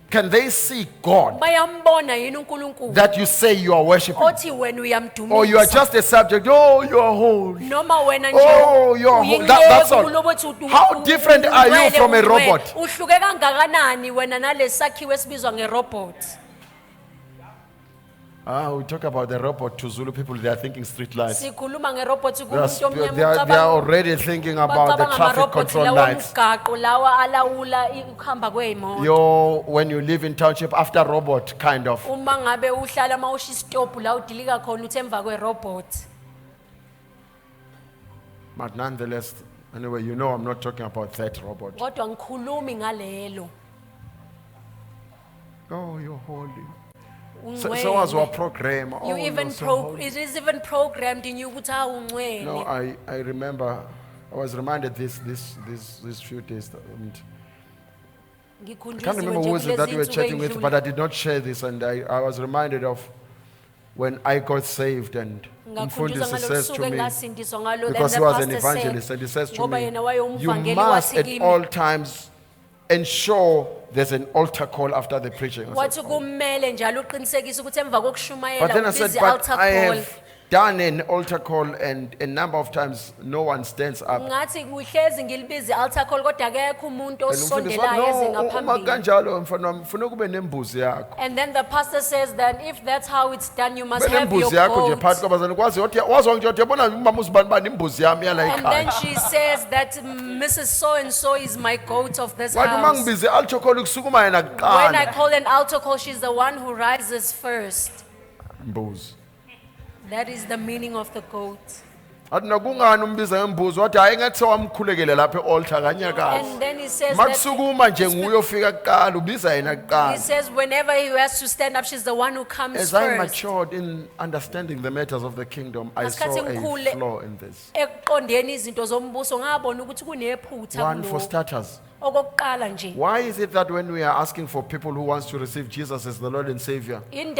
Can they see God that you say you are worshiping? Or you are just a subject? Oh, you are holy. Oh, you are holy. That's all. How different are you from a robot? We talk about the robot to Zulu people, they are thinking street lights. They are already thinking about the traffic control lights. When you live in township, after robot, kind of. But nonetheless, anyway, you know I'm not talking about that robot. Oh, you're holy. So was our program. It is even programmed in you. No, I remember. I was reminded these few days. I can't remember who was it that we were chatting with, but I did not share this, and I was reminded of when I got saved, and Mfundisi says to me, because he was an evangelist, and he says to me, you must at all times ensure there's an altar call after the preaching. But then I said, but I have done an altar call, and a number of times no one stands up. And then the pastor says that if that's how it's done, you must have your goat. And then she says that Mrs. So-and-so is my goat of this house. When I call an altar call, she's the one who rises first. That is the meaning of the goat. And then he says that he says whenever he has to stand up, she's the one who comes first. As I matured in understanding the matters of the kingdom, I saw a flaw in this. One, for starters, why is it that when we are asking for people who wants to receive Jesus as the Lord and Savior, you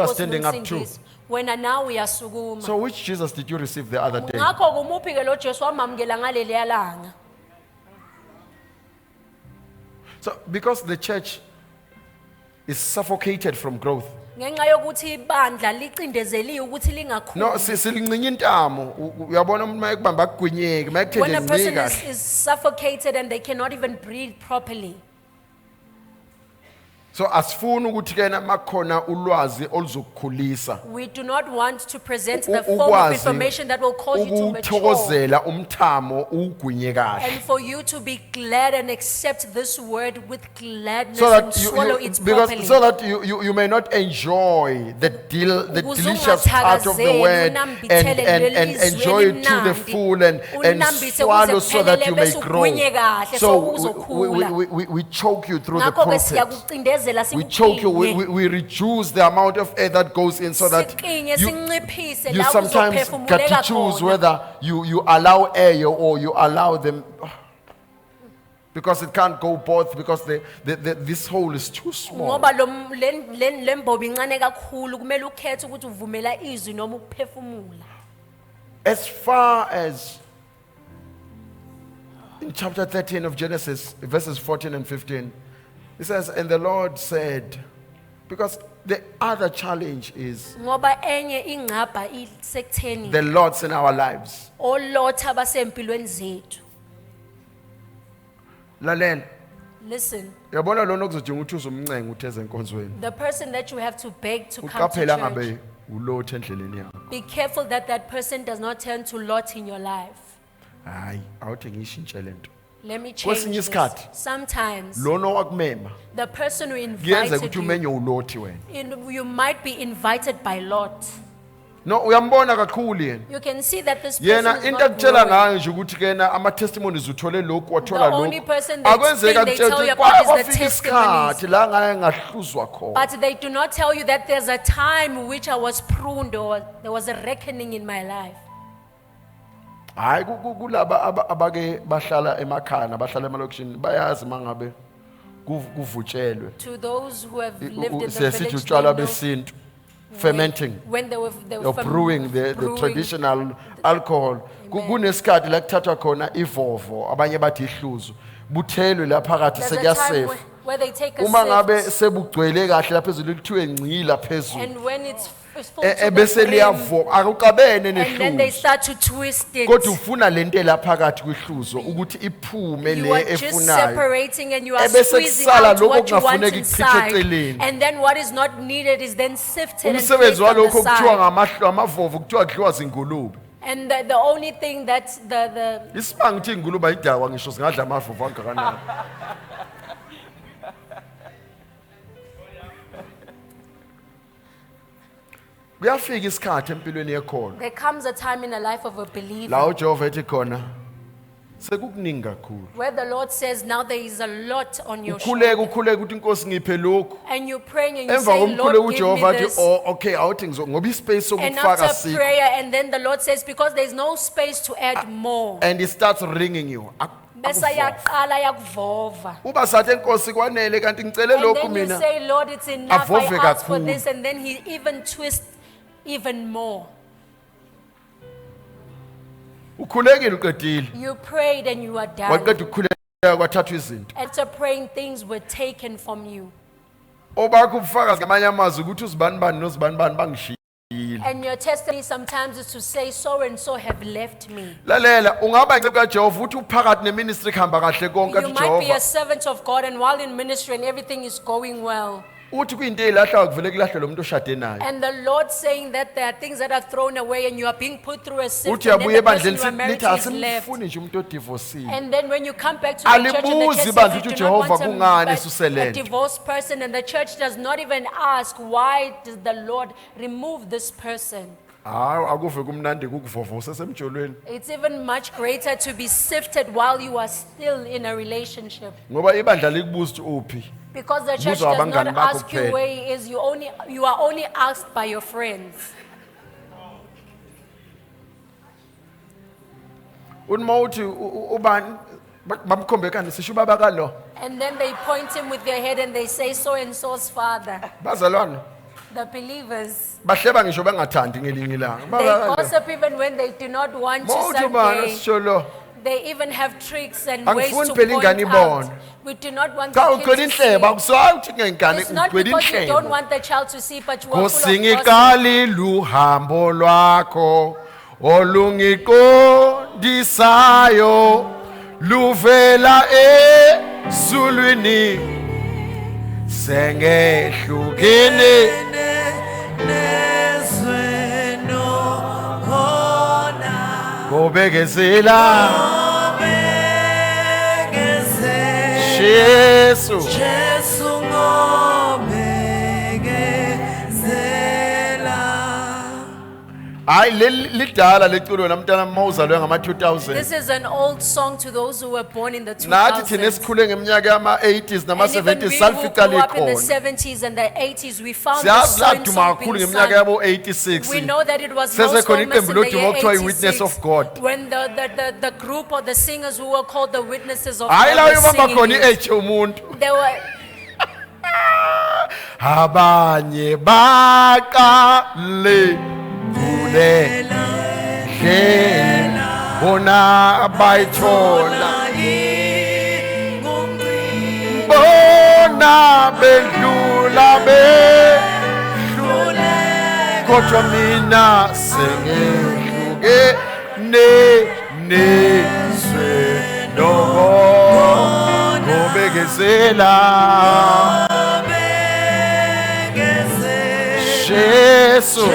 are standing up too? So which Jesus did you receive the other day? So because the church is suffocated from growth. No, silincinye intamo. Uyabona umuntu mayekubamba kugwinyeke, when a person mayekuthenjezwe is suffocated and they cannot even breathe properly. So asifuni ukuthi kena makhona ulwazi oluzokukhulisa. We do not want to present the form of information that will cause you to mature. Ukuthokozela umthamo ugwinye kahle. And for you to be glad and accept this word with gladness So that and swallow it because properly. so that you may not enjoy the delicious part of the word and enjoy it to the full and swallow so that you may grow. So we choke you through the pulpit. We choke you, we reduce the amount of air that goes in so that you sometimes get to choose whether you allow air or you allow them, because it can't go both, because this hole is too small. As far as in chapter 13 of Genesis, verses 14 and 15, it says, and the Lord said, because the other challenge is Ngoba enye ingcabha isekutheni the Lord's in our lives. olotha basempilweni zethu. Lalela. Listen, Yabona lona okuzodinga ukuthi uzumncenga utheze enkonzweni. the person that you have to beg to come to Uqaphela church, ngabe ulothe endleleni yakho. be careful that that person does not turn to Lot in your life. Hayi, awuthi ngiyishintshe lento. Let me change Kwesinye this. isikhathi, Sometimes Lona wakumema, the person who kuyenzeka invited ukuthi you, umenye ulothi wena. you might be invited by Lot. No, uyambona kakhulu yena. You can see that this person Yena is into not akutshela growing. ngayo nje ukuthi kena ama testimonies uthole lokhu wathola The only lokhu. person that Akwenzeka thing they tell you ukuthi about is the kwafika isikhathi la ngake ngahluzwa khona. But they do not tell you that there's a time which I was pruned or there was a reckoning in my life. Hayi kulaba abake bahlala emakhaya nabahlala emalokishini bayazi mangabe kuvutshelwe. To those who have lived in the Sesithi village, utshwala they know besintu, fermenting. when they were You're brewing the traditional alcohol. Kunesikhathi la kuthathwa khona ivovo abanye bathi ihluzo. Buthelwe la phakathi there's a time sekuyasefa. where they take a Uma ngabe sift, sebugcwele kahle lapha phezulu kuthiwe ngcila phezulu. and when it's full to the Ebese brim, liyavo akuqabene and then they nehluzo. start to twist it. Kodwa ufuna lento la phakathi kwehluzo ukuthi iphume You le are just efunayo. separating and you are Ebese squeezing kusala out lokho what you want okungafuneki inside. kuchithwe eceleni. And then what is not needed is then sifted and Umsebenzi placed on the walokho kuthiwa side. amavovo kuthiwa kudliwa zingulube. And the only thing that the Isibanga ukuthi ingulube ayidakwa ngisho singadla amavovo angakanani. Kuyafika isikhathi empilweni yekhona there comes a time in the life of a believer la uJehova ethi khona sekukuningi kakhulu. where the Lord says, now there is a lot on your Ukhuleka shoulder. ukhuleka ukuthi inkosi ngiphe lokhu. And you're praying and you Emva say, komkhuleko Lord, give uJehova me athi this. oh okay awuthi ngoba ispace And sokufaka after sikho. prayer, and then the Lord says, because there's no space to add more. And it starts ringing you. Bese yaqala yakuvova. Uba sathi enkosi kwanele kanti ngicele And lokhu then you mina. say, Lord, it's enough. I Avove asked for kakhulu. this. And then he even twists even more. Ukhulekile uqedile. You prayed and you are done. Waqeda ukukhuleka kwathathwa izinto. After praying, things were taken from you. Obakho ubufakazi ngamanye amazwi ukuthi uzibani bani nozibani bani bangishiyile. And your testimony sometimes is to say, so and so have left me. Lalela ungaba ngicebo kaJehova uthi uphakathi neministry khamba kahle konke You athi might be a Jehova. servant of God, and while in ministry and everything is going well. Uthi kuyinto ezilahlwa kuvele kulahlwe lo muntu oshade naye. And the Lord saying that there are things that are thrown away and you are being put through a sift, Uthi and then yabuye the person ebandleni you are married lithi to is left. asimfuni nje umuntu odivorcile. And then when you come back to the church and the Alibuzi church ibandla says you ukuthi do not want uJehova kungani a esuselento. divorced person, and the church does not even ask, why did the Lord remove this person? Hayi akuve kumnandi kukuvovosa semjolweni. It's even much greater to be sifted while you are still in a relationship. Ngoba ibandla likubuza ukuthi uphi. Because the church Buza does not abangani bakho ask you kuphela. where he is, you are only asked by your friends. Unima uthi ubani bamkhombe kani sisho baba kalo. And then they point him with their head and they say, so and so's father. Bazalwane The believers, bahleba ngisho bangathandi ngelinye ilanga. they Baba kalo. gossip even when they do not want to Mawuthi bani Sunday. sisho lo. They even have tricks and Angifuni ways to phela ingane point out. ibone. We do not want Cha the uqeda kid to see. inhleba akusayi ukuthi ngengane It's not uqeda because you don't inhleba. want the child to see, but you are full of Ngosingi gossip. kali luhambo lwakho olungiqondisayo luvela ezulwini sengehlukene ngobekezela Jesu hayi lidala leculo namntana mawuzalwe ngama 2000 This is an old song to those who were born in the nathi thina 2000s. esikhule ngeminyaka yama 80s nama And even 70s we who salifika grew up in the likhona 70s and the 80s, we found this siyazi song laduma kakhulu being ngeminyaka sung. yabo We 86 know that it was Sese most khona famous iqembu in the loduma year okuthiwa i-Witness 86, of God. when the group or the singers who were called the witnesses of hayi God lawo were ibamba khona singing it. i-age yomuntu They were, abanye baqale kule bona bayithola bona bendlula bedlule kodwa mina sengehluke nezwe ngobekezela Jesu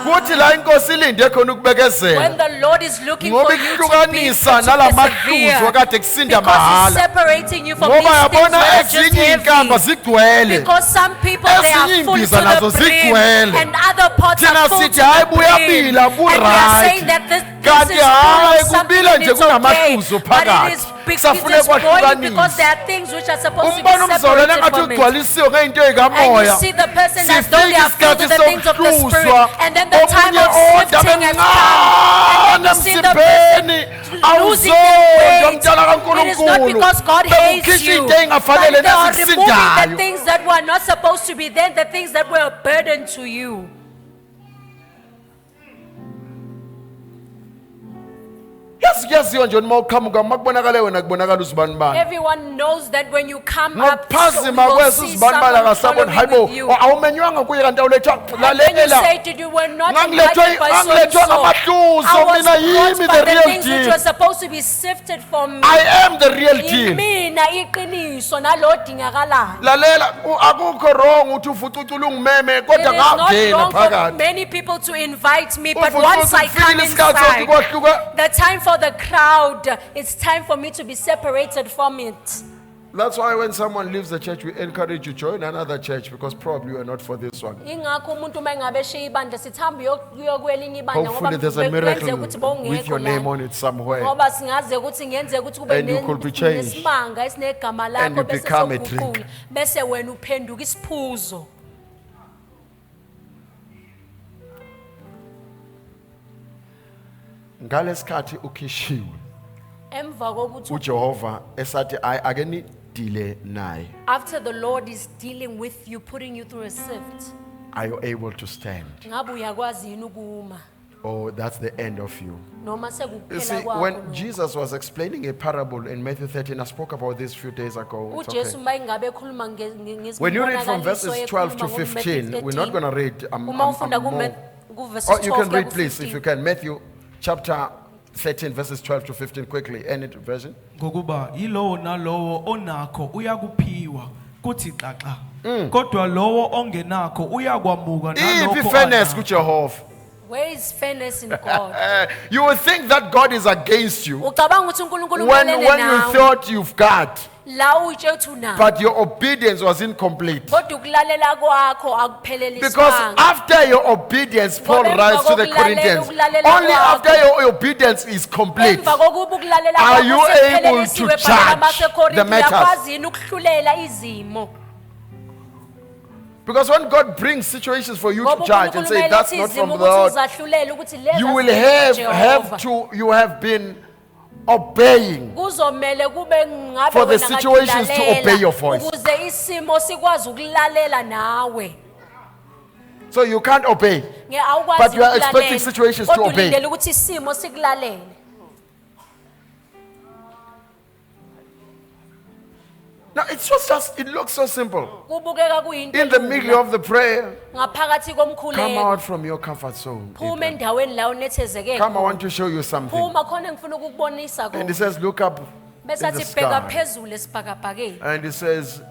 kuthi la inkosi ilinde khona ukubekezela When the Lord is looking for ngoba you to be ihlukanisa to nalamahluzwa kade kusinda because He's mahala separating you from these ngoba things yabona that are just ezinye inkamba heavy. zigcwele Because some people they are Ezinye full to imbiza nazo the brim zigcwele. and other pots Thina are full to sithi, "Hayi, the brim." buyabila, And we are bu-right." saying that this Kanti is full hayi, of something kubila and nje it's okay. kunamahluz But it phakathi. is Kusafuneka boiling kwahlukaniswe. because there are things which are supposed to be umbona umzolo separated nangathi from it. ugcwalisiwe ngey'nto And you ey'kamoya see the person as though they sifika are filled with the isikhathi things of the Spirit. sokuhluswa And then the time omunye of oda sifting has come. bencane And then you see the emsipheni person losing awuzodwa their weight. mntwana It is not kankulunkulu because God hates bekukhishwa you. into ey'ngafanele But they are removing the nezikusindayo things that were not supposed to be there, the things that were a burden to you. yaziyaziwa nje noma uqhamuka uma kubonakale wena kubonakala uzibani bani Everyone knows that when you come up, so you ngokuphazima will kwesi see uzibani bani someone akasabona hayi following with you. bo awumenywanga kuye kanti awulethwa And when you lalela say to you, were not Ngangilethwa- invited by so and ngangilethwa so. ngamahluzo, I was mina yimi brought the by the real things which deal. were supposed to be sifted for me. I am the real deal Imina iqiniso nalodingakalayo. lalela akukho wrong uthi ufucucula ungimeme It kodwa is not ngangena wrong for phakathi many people to invite me, but Ufucuca once I come kufikile isikhathi sokuthi inside, kwahluka the time for the crowd, it's time for me to be separated from it. That's why when someone leaves the church we encourage you to join another church because probably you are not for this one. Ingakho umuntu uma engabe eshiya ibandla sithi hambe uyokwelinye ibandla Hopefully there's a kuyenzeka miracle ukuthi with bowungekho your name lana. on it somewhere Ngoba singaze ukuthi ngenzeka ukuthi kube And you could be changed. nesimanga esinegama And lakho you bese become a soguqula drink. bese wena uphenduka isiphuzo. ngalesikhathi ukhishiwe Emva kokuthi uJehova esathi ake nidile naye after the Lord is dealing with you, putting you through a sift, are you able to stand ngabe uyakwazi yini ukuma or that's the end of you. noma You sekukuphela see, kwakho when lokho? Jesus was explaining a parable in Matthew 13, I spoke about this a few days ago. It's uJesu okay. mayingabe ekhuluma When you read from ngezibonakaliso verses 12 to ekhuluma 15, we're not going to read. Uma ufunda more. kuverses Oh, you 12 can read, kuya please, if you 15. can. Matthew chapter 13, verses 12 to 15, quickly. Any version? ngokuba yilowo nalowo onakho uyakuphiwa kuthi xaxa kodwa lowo ongenakho uyakwamuka If fairness, good Jehovah. Where is fairness in God? You would think that God is against you Ucabanga ukuthi uNkulunkulu when umelene you nawe thought you've got, la utshe uthi unako but your obedience was incomplete. kodwa ukulalela kwakho Because akupheleliswanga. after your obedience, Paul Ngoba writes to the emva Corinthians, kokulalela only kwakho, after your obedience is complete Emva kokuba ukulalela are kwakho you able to sekuphelelisiwe, judge bhala amaseKorinte, the matters. uyakwazi yini ukuhlulela izimo? Because when God brings situations for you to Ngoba judge and uNkulunkulu say kumele that's ethi not from izimo the ukuthi Lord, uzahlulele ukuthi lezi you will aziveli you have been obeying kuzomele kube ngabe for the wena situations to ngadilalela, obey your voice. ukuze isimo sikwazi ukulalela nawe. So you can't obey. Awukwazi But you are ukulalela, expecting situations to kodwa obey. ulindele ukuthi isimo sikulalele. Now it looks so simple. Kubukeka kuyinto In the elula. middle of the prayer, Ngaphakathi come komkhuleko out from your comfort zone. phuma endaweni la unethezeke Come, I khona. want to show you something. Phuma khona ngifuna ukukubonisa And khona. he says, look up Bese in the athi bheka sky. phezulu esibhakabhakeni. And he says,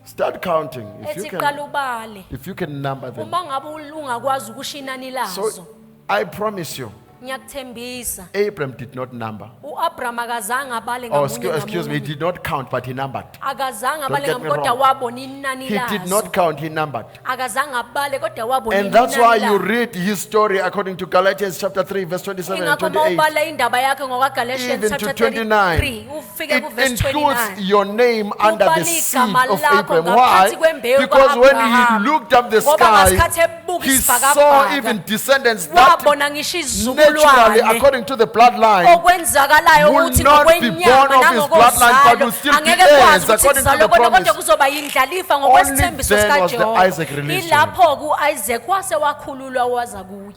start counting. Ethi qala ubale. If you can number them. Uma ngabe ungakwazi ukusho inani So lazo, I promise you, ngiyakuthembisa. Abraham did not number. uAbraham akazange abale Oh, ngamunye excuse me, he ngamunye. did not count, but he numbered. Akazange abale get me ngamunye kodwa wrong. wabona inani He did lazo. not count, he numbered. Akazange abale kodwa wabona And that's why inani you lazo. read his story according to Galatians chapter 3, verse 27 and Ingakho uma 28. ubala indaba yakhe ngokwaGalatians Even to chapter 29. 33 ufike It kuverse includes 29. your name under the Ubala seed igama of lakho Abraham. ngaphansi Why? kwembewu Because when he ka-Abraham. looked up the Ngoba sky, ngasikhathi ebuka he saw isibhakabhaka, even descendants that wabona ngisho naturally, izizukulwane according to the bloodline, okwenzakalayo will ukuthi not be ngokwenyama born of his bloodline, but will nangokozalo still be angeke heirs kwazi ukuthi according to kuzalwe the kodwa promise. kuzoba yindlalifa Only ngokwesithembiso then was the sikaJehova. Isaac released to him. Ilapho ku-Isaac wase wakhululwa waza kuye.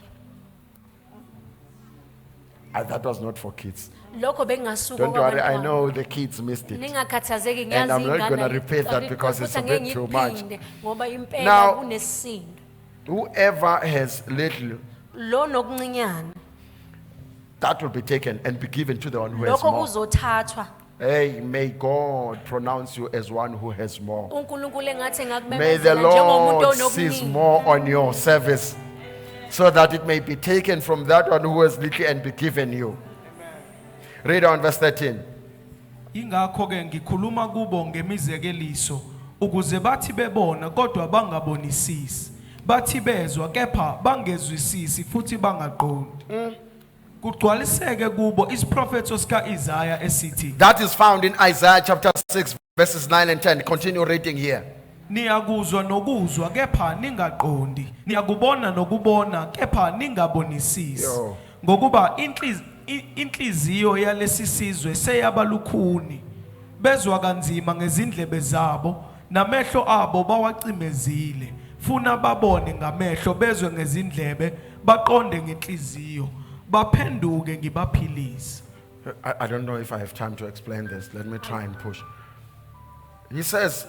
That was not for kids. Lokho bekungasuka Don't worry, I kwabantwana. know the kids missed it. Ningakhathazeki, And I'm ngiyazi not gonna iy'ngane- repeat that because it's a Futhi bit angeke too much. ngiphinde, ngoba impela Now- kunesisindo. Whoever has little, Lo nokuncinyana, that will be taken and be given to the one who has lokho more. kuzothathwa. Hey, may God pronounce you as one who has more. uNkulunkulu engathi May the ngakumemezela njengomuntu Lord seize onokuningi. more on your service so that it may be taken from that one who has little and be given you. Read on verse 13. Ingakho ke ngikhuluma kubo ngemizekeliso ukuze bathi bebona kodwa bangabonisisi, bathi bezwa kepha bangezwisisi futhi bangaqondi. Kugcwaliseke kubo isiprofeto sika Isaiah esithi, That is found in Isaiah chapter 6, verses 9 and 10. Continue reading here. niyakuzwa nokuzwa kepha ningaqondi, niyakubona nokubona kepha ningabonisisi. Yo. Ngokuba inhliziyo yalesi sizwe seyabalukhuni, bezwa kanzima ngezindlebe zabo, namehlo abo bawacimezile, funa babone ngamehlo, bezwe ngezindlebe, baqonde ngenhliziyo, baphenduke ngibaphilise. I don't know if I have time to explain this. Let me try and push. He says,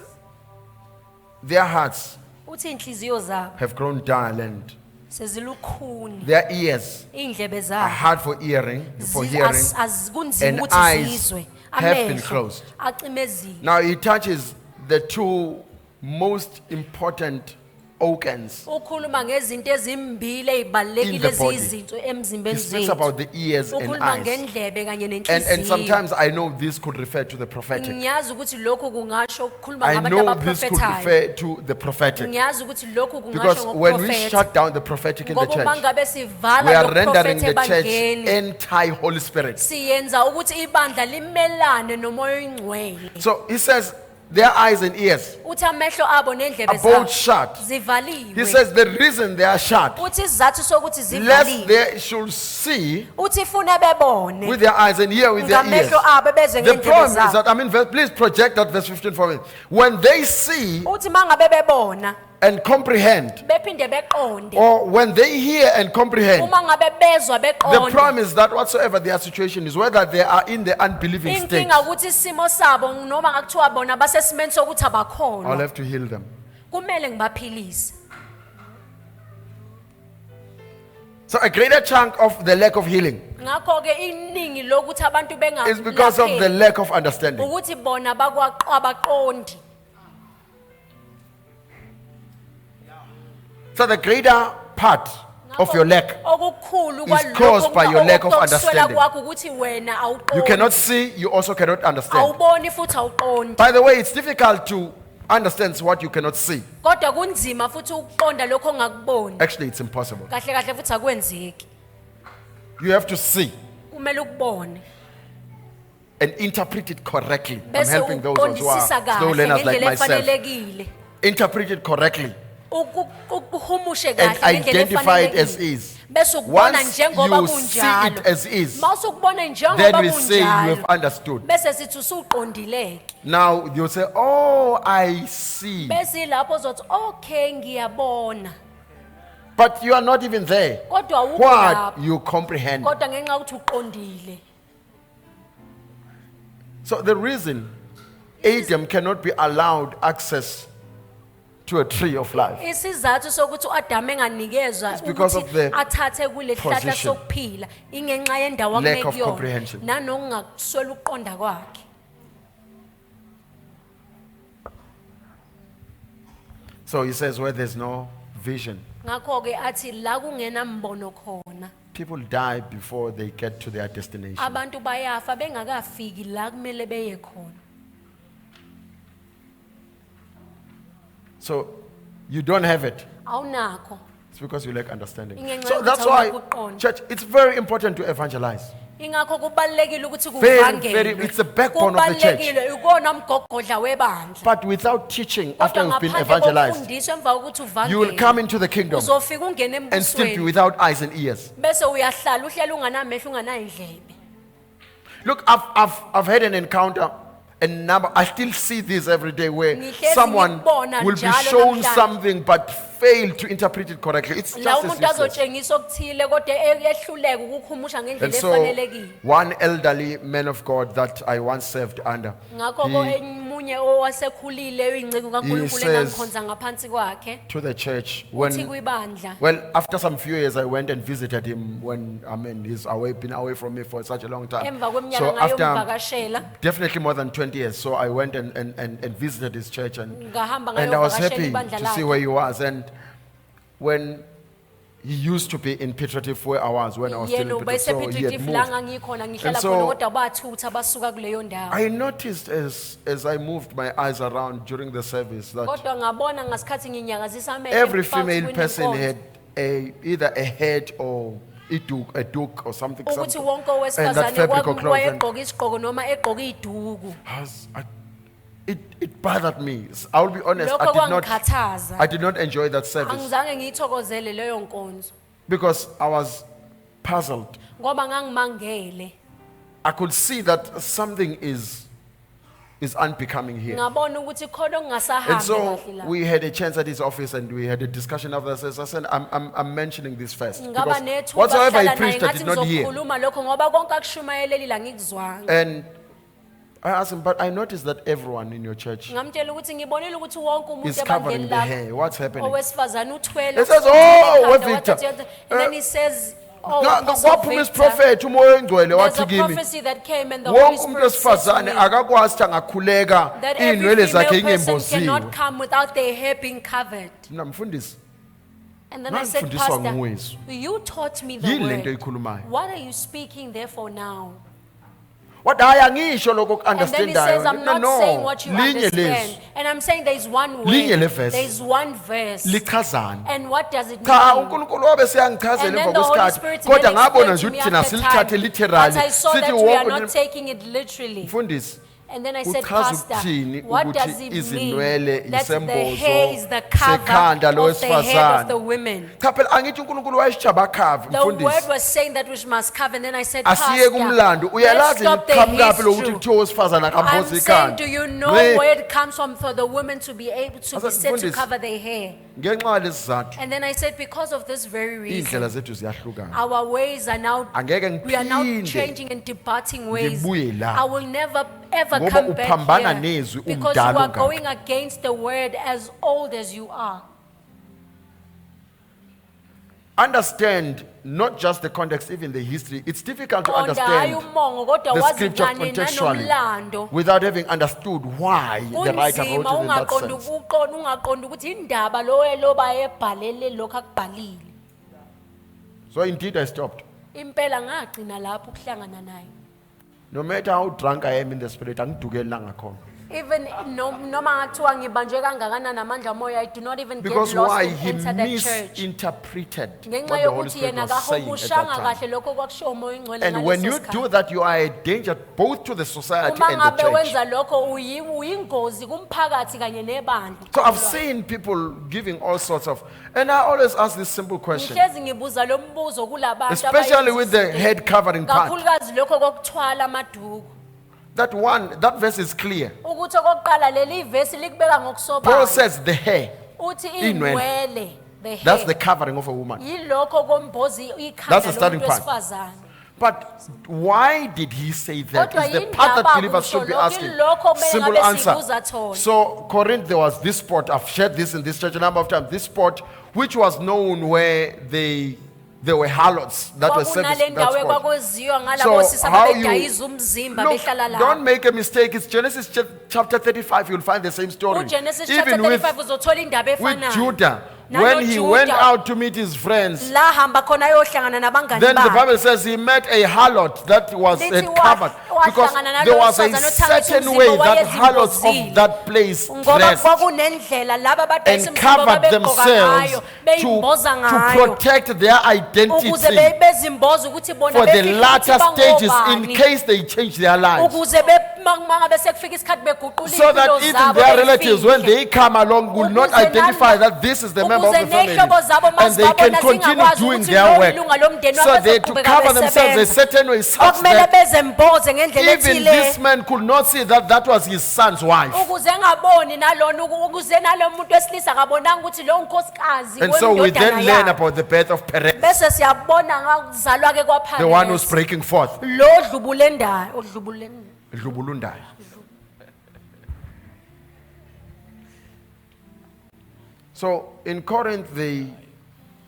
their hearts Uthi inhliziyo zabo have grown dull and sezilukhuni, their ears indlebe are zabo hard for hearing, kunzima and ukuthi eyes zizwe, have been amehlo closed. acimezile. Now he touches the two most important organs. Ukhuluma ngezinto ezimbili In ezibalekile the body. ezizinto He emzimbeni speaks zethu. about the ears and Ukhuluma eyes. ngendlebe kanye And nenhliziyo. sometimes I know this could refer to the prophetic. Ngiyazi ukuthi lokhu kungasho ukukhuluma I ngabantu know this could abaprofethayo. refer to the prophetic. Ngiyazi ukuthi lokhu Because kungasho when we ngokuprofetha. shut down the prophetic in the Ngoba uma church, ngabe sivala we are lo rendering prophet the church ebandleni, anti-Holy Spirit. siyenza ukuthi ibandla limelane nomoya oyingcwele. So he says, their eyes and ears Uthi amehlo abo nendlebe are both zabo shut. zivaliwe. He says the reason they are shut, Uthi isizathu sokuthi lest zivaliwe. they should see Uthi funa bebone with their eyes and hear with their ears. ngamehlo abo bezwe The ngendlebe problem is zabo. that, please project that verse 15 for me. When they see Uthi mangabe bebona and comprehend, bephinde beqonde, or when they hear and comprehend, uma ngabe bezwa the beqonde, problem is that whatsoever their situation is, whether they are in the unbelieving state, inkinga ukuthi isimo sabo noma ngakuthiwa bona basesimeni sokuthi I'll abakholwa, have to heal them. kumele ngibaphilise. So a greater chunk of the lack of healing Ngakho ke iningi lokuthi abantu is because of the lack of understanding. ukuthi bona abaqondi. So the greater part of your lack, Okukhulu is caused by your lack of okuswela understanding. kwakho ukuthi wena awuqondi. you cannot see, you also cannot understand. Awuboni futhi awuqondi. By the way, it's difficult to understand what you cannot see. Kodwa kunzima futhi ukuqonda lokho ongakuboni. Actually, it's impossible. Kahle kahle futhi akwenzeki. You have to see Kumele ukubone. and interpret it correctly. I'm Bese helping those ones who are uqondisisa slow kahle learners like ngendlela myself. efanelekile. Interpret it correctly Ukuhumushe and kahle ngendlela identify it as efanelekile. is. Bese ukubona Once njengoba you see it kunjalo. as is, Mawusukubona then njengoba we say you have kunjalo. understood. Bese sithi usuqondileke. Now you'll say, oh, I see. Bese lapho uzothi okay ngiyabona. But you are not even there. Kodwa awukho What lapho. you comprehend. Kodwa ngenxa ukuthi uqondile. So the reason Adam cannot be allowed access to a tree of life Isizathu sokuthi uAdam enganikezwa because of the ukuthi athathe kule hlahla position. sokuphila ingenxa yendawo Lack of akunekuyona comprehension. nanokungakuswela ukuqonda kwakhe. So he says, where there's no vision, Ngakho ke athi la kungena mbono khona people die before they get to their destination. abantu bayafa bengakafiki la kumele beye khona. So you don't have it. Awunakho. It's because you lack understanding. Ingenxa So yokuthi that's why, awunakuqonda. church, it's very important to evangelize. Ingakho kubalekile ukuthi Very, it's the backbone of the church. Kubalekile ukona mgogodla webandla. But without teaching, after Kodwa you've been ngaphandle evangelized, kokufundiswa emva kokuthi you will uvangele. come into the kingdom Uzofika ungene and still be embusweni. without eyes and ears. Bese uyahlala uhlela unganamehlo unganayindlebe. Look, I've had an encounter, a number, I still see this every day where Ngihlezi someone ngikubona will be njalo shown namhlanje. something but failed to interpret it correctly. It's la just umuntu as useless. azotshengisa okuthile kodwa ehluleka ukukhumusha And ngendlela so, efanelekile. one elderly man of God that I once served under, Ngakho omunye owasekhulile uyingciko kaNkulunkulu says- engangikhonza ngaphansi kwakhe to the church, uthi when, kwibandla well, after some few years, I went and visited him when, he's been away from me for such a long time. emva kweminyaka So after ngayomvakashela definitely more than 20 years, so I went and visited his church, and ngahamba I was ngayovakashela happy ibandla to see lakhe. where he was. And when he used to be in Petrative where I was, when I was still in Yena Petrative, so he had ubesePetritive la moved. ngangikhona ngihlala And so- khona kodwa bathutha basuka kuleyo ndawo. I noticed as I moved my eyes around during the service that Kodwa ngabona ngasikhathi nginyakazisa amehlo every emfathweni female person wenkonzo, had either a head or a duke or something, ukuthi wonke and that owesifazane fabric or cloth. And wayegqoka isigqoko noma egqoka iduku. it bothered me. I will be honest, Lokho kwangikhathaza. I did not enjoy that service Angizange ngiyithokozele leyo nkonzo because I was puzzled. ngoba ngangimangele. I could see that something is unbecoming here. Ngabona ukuthi khona And okungasahambi so kahle la. we had a chance at his office and we had a discussion after that. I said, I'm mentioning this first. Ngaba Because nethuba whatsoever he hlala naye preached, I ngathi did not hear. ngizokhuluma lokho ngoba konke akushumayeleli la ngikuzwanga. And I asked him, but I noticed that everyone in your church Ngamtshela ukuthi ngibonile ukuthi wonke umuntu is covering ebandleni the lakho hair. What's happening? owesifazane uthwele. He says, usuku "Oh, ekhanda, Victor, wathatha- And then he says, oh, Apostle Waphuma Victor, isiprophet umoya oyingcwele there's wathi a kimi prophecy that came and the Holy wonke umuntu Spirit said to wesifazane me akakwazi ukuthi angakhuleka that iy'nwele every zakhe female person ingemboziwe. cannot come without their hair being covered. Mina mfundisi, And then I said, Ngangifundiswa nguwe. Pastor, you taught me the yini lento word. oyikhulumayo? What are you speaking therefore now? Wathi hayi angisho lokho And then he says, I'm not no, saying what you linye understand. lezwi And I'm saying there's one Linye word. le verse. There's one verse. lichazana. And what does it Cha mean? uNkulunkulu wabe seyangichazela And then emva the Holy kwesikhathi Spirit kodwa then ngabona explained nje to ukuthi me thina after silithathe time. literally But I saw sithi that we are wonke not taking it literally. mfundisi And then I said, uchaza Pastor, ukuthini what does ukuthi it izinwele mean that the isembozo hair is the cover sekhanda of the head of the lowesifazane? women? Cha phela angithi uNkulunkulu wayesijaba cover The word mfundisi. was saying that which must cover. And then I said, Asiyeke Pastor, umlando. let's Uyalazi stop the liqhamuka phela ukuthi history. kuthiwa owesifazane I'm akambozi saying, ikhanda. do you know Ngqi- where it comes from for the women to be able to I be said, said to "Mfundisi, cover their hair? ngenxa yalesi zathu And then I said, because of this very reason, indlela zethu ziyahlukana. our ways are now, Angeke we are now ngiphinde changing and departing ways. ngibuye la. I will never ever Ngoba come back uphambana here nezwi because you umdala are ungaka. going against the word as old as you are. Understand not just the context, even the history. It's difficult to Qonda hayi understand umongo kodwa the wazi scripture kanye contextually nanomlando. without having understood why the writer wrote Kunzima it in that ungaqonda sense. ungaqonda ukuthi indaba lo eloba ebhalele lokho akubhalile. So indeed I stopped. Impela ngagcina lapho ukuhlangana naye. No matter how drunk I am in the spirit, angidukeli la ngakhona. Even noma ngathiwa ngibanjwe kangakanani amandla moya, I do not even get Because lost why? and He enter the church. misinterpreted what Ngenxa the Holy yokuthi Spirit yena was saying at kahumushanga that time. kahle lokho kwakushiwo umoya oyingcwele And when ngaleso you do sikhathi. that, you are a danger both to the society Uma and the ngabe church. wenza lokho uyingozi kumphakathi kanye nebandla. So I've seen people giving all sorts of, and I always ask this simple question, Ngihlezi ngibuza lo mbuzo kulabantu especially with the head covering part. kakhulukazi lokho kokuthwala amaduku. That verse is clear. Ukuthi okokuqala leli ivesi likubeka Paul ngokusobala. says the hair, Uthi inwele. inwele, the that's the hair. covering of a woman. Yilokho kombozi That's ikhanda the starting lomuntu part. wesifazane. But why did he say that? Kodwa Is the yindaba part that believers should be kusho, asking. lokho kumele Simple ngabe answer. sibuza thona. So Corinth, there was this spot. I've shared this in this church a number of times. This spot, which was known where there were harlots that were serviced Kwakunale in that ndawo spot. ekwakuziwa ngalabo sisi So how you ababedayisa umzimba look, behlala la. don't make a mistake. It's Genesis chapter 35. You'll find the same story. UGenesis chapter Even with 35 uzothola indaba with efanayo. Judah, Nalo when he Judah. went out to meet his friends, La hamba khona ayohlangana nabangani then the bakhe. Bible says he met a harlot that was Lithi had wa- covered because wahlangana there was a nalowesifazane othambisa certain umzimba way that wayezimbozile. harlots of that place Ngoba dressed kwakunendlela laba abadayisa and umzimba covered babegqoka themselves ngayo, beyimboza to ngayo. protect their Ukuze identity bezimboza ukuthi bona for the befike latter ukuthi stages in bangobani. case they change their lives. Ukuze mangabe sekufika isikhathi beguqula So that impilo even zabo their relatives, when befike. they come along, will not Ukuze identify nalo- that this is the member of the ukuze nehlobo zabo family. And they can mazibabona continue zingakwazi doing ukuthi their lolu work. ilunga lomndeni So they to wabezoqhubeka cover themselves a besebenza. certain way such Kwakumele that bezemboze ngendlela even ethile. this man could not see that that was his son's wife. Ukuze ngaboni nalona ukuze nalomuntu wesilisa akabonanga ukuthi lo unkosikazi And so we then wendodana learn yakhe. about the birth of Perez, Bese siyabona ngakuzalwa ke kwaPharez. the one who's breaking forth. Lo dlubulendayo, odlubulendayo. Dlubulundaya. So in Corinth, they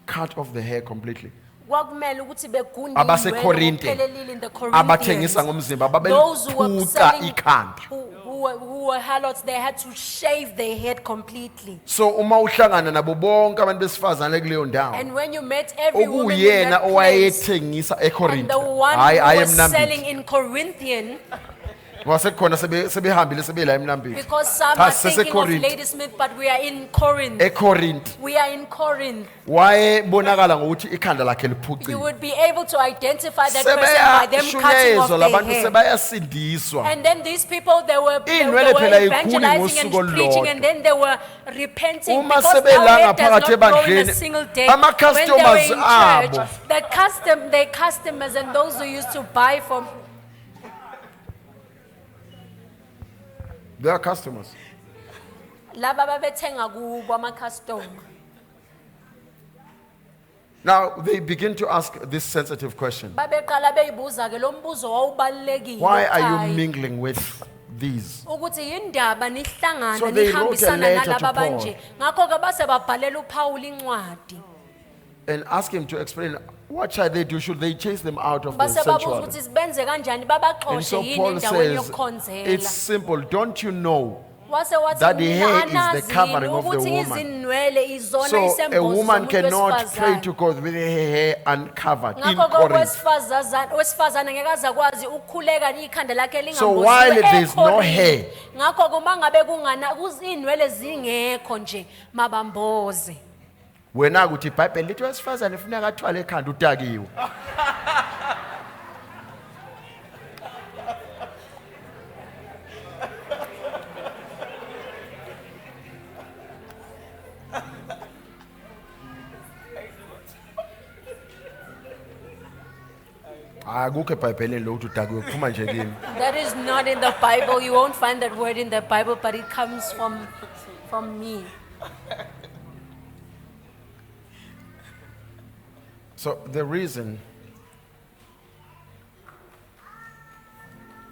cut off the hair completely. Kwakumele ukuthi begunde AbaseKorinte, ngokuphelelile in the abathengisa Corinthians. ngomzimba Those who were babeliphuca selling, ikhanda. who were harlots, they had to shave their head completely. So uma uhlangana nabo bonke abantu besifazane kuleyo ndawo, And when you met every woman in okuyena that place, owayethengisa and eKorinte, the one hayi who was uMnambithi. selling in Corinthian, Wasekhona sebehambile sebela eMnambithi. because some Cha, are thinking of siseKorinte. Ladysmith, but we are in Corinth. eKorinte We are in Corinth. wayebonakala ngokuthi ikhanda lakhe You liphuciwe. would be able to identify that person by them cutting off Sebeyashunyezwa their labantu hair. sebayasindiswa. And then these people, they were Iy'nwele phela yikhula evangelizing ngosuku and preaching, olulodwa. and then they were repenting Uma because our sebelanga hair does phakathi not grow in a ebandleni, single day. ama-customers When they were in abo. church, the customers and those who used to buy from, They are customers. laba babethenga kubo ama-customer. Now they begin to ask this sensitive question. Babeqala beyibuza-ke lo mbuzo wawubalulekile. Why are ekhaya. you mingling with these? Ukuthi yindaba nihlangana So they wrote a nihambisana letter to nalaba Paul. banje. Ngakho-ke base babhalela uPawuli incwadi. And ask him to explain what shall they do? Should they chase them out of the Base babuza sanctuary? ukuthi sibenze kanjani And babaxoshe so yini Paul endaweni says, it's yokukhonzela. simple. Don't you know? Wase wathi that the mina hair is the anazi covering yini of the ukuthi woman. izinwele izona So a isembozo woman zomuntu cannot pray wesifazane. to God with her hair uncovered in Ngakho-ke Corinth. owesifazane ngeke aze akwazi ukukhuleka ikhanda lakhe So while lingamboziwe there is no eKorinte. hair, Ngakho-ke uma ngabe iy'nwele zingekho nje mabamboze. wena ukuthi iBhayibheli lithi wesifazane funeka athwale ekhanda utakiwe. Akukho eBhayibhelini lo ukuthi utakiwe kuphuma nje kimi. That is not in the Bible. You won't find that word in the Bible, but it comes from me. So the reason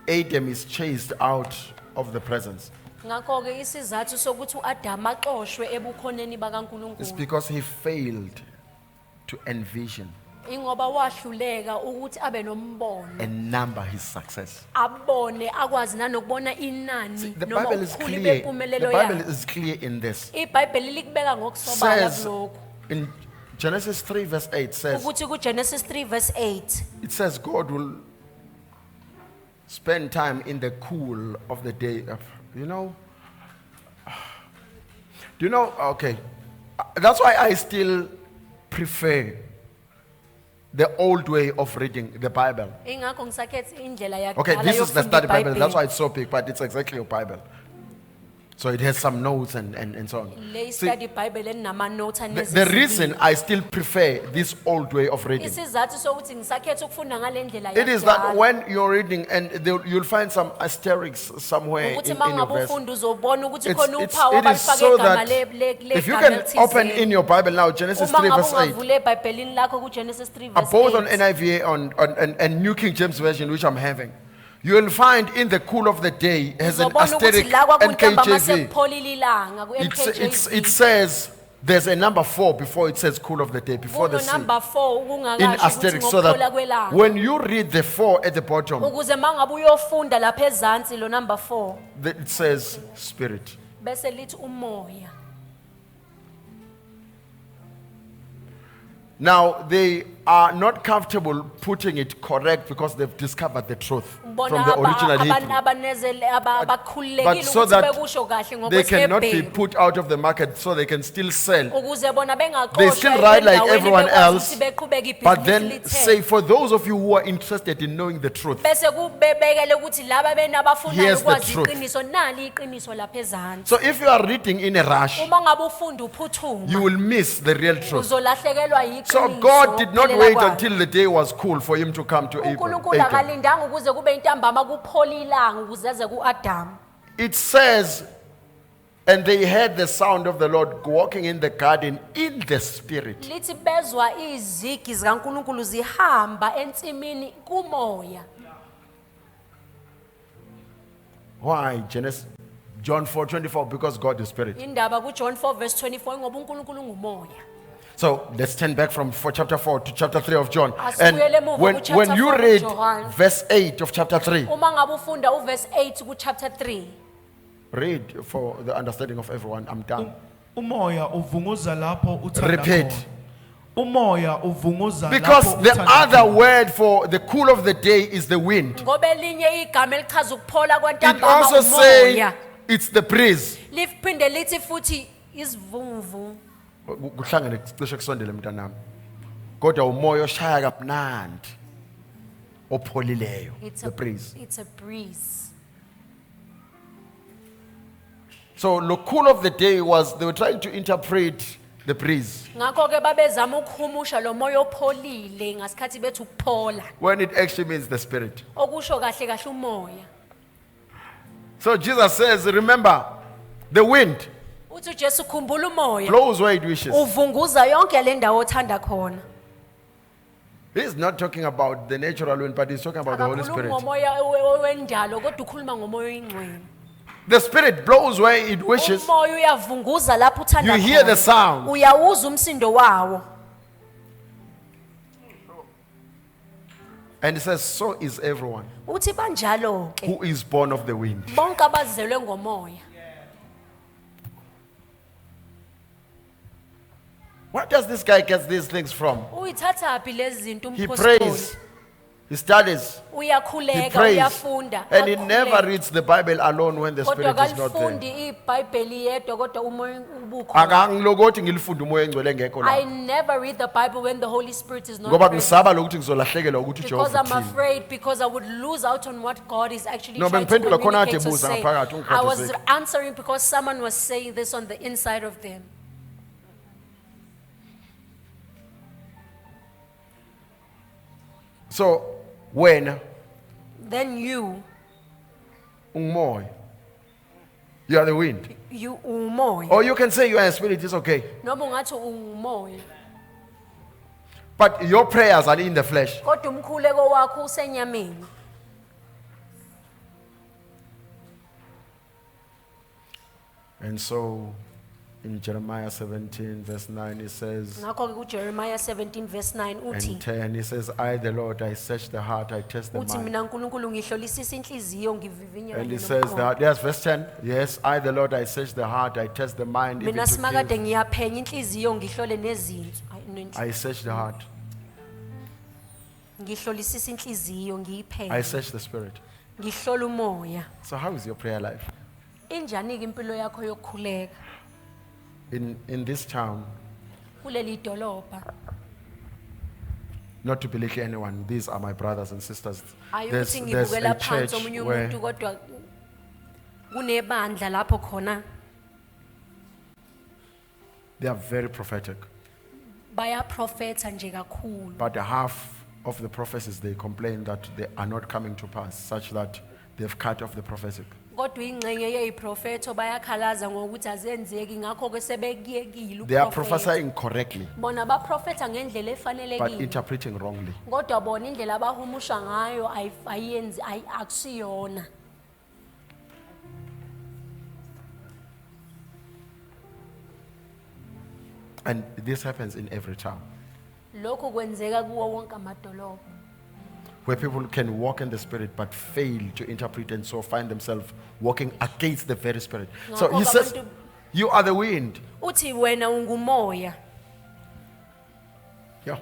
Adam is chased out of the presence Ngakho-ke isizathu sokuthi uAdam axoshwe ebukhoneni is bakaNkulunkulu because he failed to envision ingoba wahluleka ukuthi abe nombono, and number his success. abone akwazi nanokubona inani The noma Bible is ukhuli clear. The bempumelelo Bible yakhe. is clear in this. iBhayibheli likubeka ngokusobala Says kulokho in Genesis 3 verse 8 says, ukuthi kuGenesis 3 verse 8 it says God will spend time in the cool of the day. You know? Do you know? Okay. That's why I still prefer the old way of reading the Bible. ingakho ngisakhetha indlela Okay, yakudala this is the yokufunda study Bible. iBhayibheli. That's why it's so big, but it's exactly your Bible. So it has some notes and so on. Le See, study Bible enama-notes the reason I still prefer this old way of reading, isizathu sokuthi ngisakhetha ukufunda ngale ndlela it is that yakudala. when you're reading and you'll find some asterisks somewhere ukuthi in uma your ngabe verse. ufunda uzobona ukuthi It's, khona it's, uphawu it is abalifake so igama that legama if you can elithizeni. open in your Bible now, Genesis Uma 3 ngabe verse 8, ungavula eBhayibhelini lakho kuGenesis 3 verse both on 8. NIV and New King James Version, which I'm having, you will find in the cool of the day has an Uzobona ukuthi asterisk la kwakuntamba mase NKJV. kupholile ilanga It says there's a number 4 before it says cool of the day, before the C. number 4 In ukungakasho ukuthi asterisk, so ngokuphola that kwelanga. when you read the 4 at the bottom, Ukuze mangabe uyofunda lapha ezansi lo number 4 it says spirit. bese lithi umoya. Now, they are not comfortable putting it correct because they've discovered the truth from Bona the original Hebrew. abakhululekile But so ukuthi that bekusho kahle they cannot be ngokwesibhebheli. put out of the market so they can still sell. Ukuze bona They bengaqoshwa still write like endaweni everyone bekwazi else, ukuthi beqhubeke but ibhizinisi then lithe. say, for those of you who are interested in knowing the truth, Bese kubebekele ukuthi laba benabafunayo Here's the ukwazi truth. iqiniso nali iqiniso lapha ezansi. so if you are reading in a rush, Uma ngabe ufunda uphuthuma you will miss the real truth. uzolahlekelwa yiqiniso. So God did not ngokuphelela wait kwakhe. until the day was cool for him to come to uNkulunkulu Adam. akalindanga ukuze kube ntambama kupholilanga ukuzeze kuAdam. It says, and they heard the sound of the Lord walking in the garden in the spirit. Lithi bezwa izigi zikaNkulunkulu zihamba entsimini kumoya. Why? John 4:24, because God is spirit. Indaba kuJohn 4:24 ngoba uNkulunkulu ngumoya. So let's turn back from chapter 4 to chapter 3 of John. And Asibuyele emuva when kuchapter you 4 read John. verse 8 of chapter 3, Uma ngabe ufunda uverse 8 kuchapter 3. read for the understanding of everyone. I'm done. Umoya uvunguza lapho uthanda Repeat. khona. Umoya uvunguza Because lapho the uthanda other khona. word for the cool of the day is the wind. Ngoba elinye igama elichaza ukuphola It kwantambama also says umoya. it's the breeze. Liphinde lithi futhi isivungvu. Kuhlangene cishe kusondele mntanami. Kodwa umoya oshaya kamnandi opholileyo, the breeze. It's a breeze. So the cool of the day was they were trying to interpret the breeze Ngakho ke babezama ukuhumusha lo moya opholile ngasikhathi bethu ukuphola. when it actually means the spirit. Okusho kahle kahle umoya. So Jesus says, remember, the wind Uthi uJesu khumbula umoya. blows where it wishes. Uvunguza yonke le ndawo othanda khona. He's not talking about the natural wind, but he's talking about the Holy Akakhulumi Spirit. ngomoya wendalo kodwa ukhuluma ngomoya oyingcwele. The spirit blows where it wishes. Umoya uyavunguza lapho uthanda khona. You hear the sound. Uyawuza umsindo wawo. And it says, so is everyone Uthi banjalo ke who is born of the wind. bonke abazelwe ngomoya. Where does this guy get these things from? Uyithatha phi lezi zinto He umphostoli? prays, he studies, he Uyakhuleka prays, uyafunda. and he akhuleka. never reads the Bible alone when the Kodwa spirit is not there. kalifundi iBhayibheli yedwa kodwa umoya ubukho. Akangilokothi ngilifunde umoya engcwele ngekho I la. never read the Bible when the Holy Spirit is not Ngoba present. ngisaba lokuthi ngizolahlekelwa ukuthi Because uJehova I'm uthini. afraid, because I would lose out on what God is actually No, trying to bengiphendula khona communicate kade to buza say. ngaphakathi, I was ungikhathazeki. answering because someone was saying this on the inside of them. So when Then you umoya, you are the wind. umoya. Or you can say you are a spirit, it's okay. Noma ungathi umoya. But your prayers are in the flesh. Kodwa umkhuleko wakho usenyameni. And so in Jeremiah 17 verse 9 it says, Ngakho ke kuJeremiah 17 verse 9 uthi and 10 it says, I the Lord, I search the heart, I test the uthi mind. mina uNkulunkulu ngihlolisisa inhliziyo ngivivinya And kanye it says nomqondo. that, yes, verse 10, yes, I the Lord, I search the heart, I test the mind, even Mina to simakade give. ngiyaphenya inhliziyo ngihlole nezinto. Ayi, nenhliziyo. I search the heart, Ngihlolisisa inhliziyo I ngiyiphenye. search the spirit. Ngihlola umoya. So how is your prayer life? Injani ke impilo yakho yokukhuleka In this town, kuleli dolobha? not to belittle anyone, these are my brothers and sisters. Ayukuthi There's ngibukela a phansi church omunye where umuntu kodwa kunebandla lapho khona they are very prophetic. bayaprofetha nje kakhulu. But half of the prophecies, they complain that they are not coming to pass, such that they've cut off the prophetic. Kodwa ingxenye yeyiprofetho bayakhalaza ngokuthi azenzeki ngakho ke sebekiyekile They are uprofetha. prophesying correctly, Bona baprofetha ngendlela but efanelekile. interpreting wrongly. Kodwa bona indlela abahumusha ngayo ayiyenzi akusiyona. And this happens in every town, Lokho kwenzeka kuwo wonke amadolobha. where people can walk in the spirit but fail to interpret and so find themselves walking against the very spirit. So he Ngakho says, abantu- you are the wind. Uthi wena ungumoya. Yeah.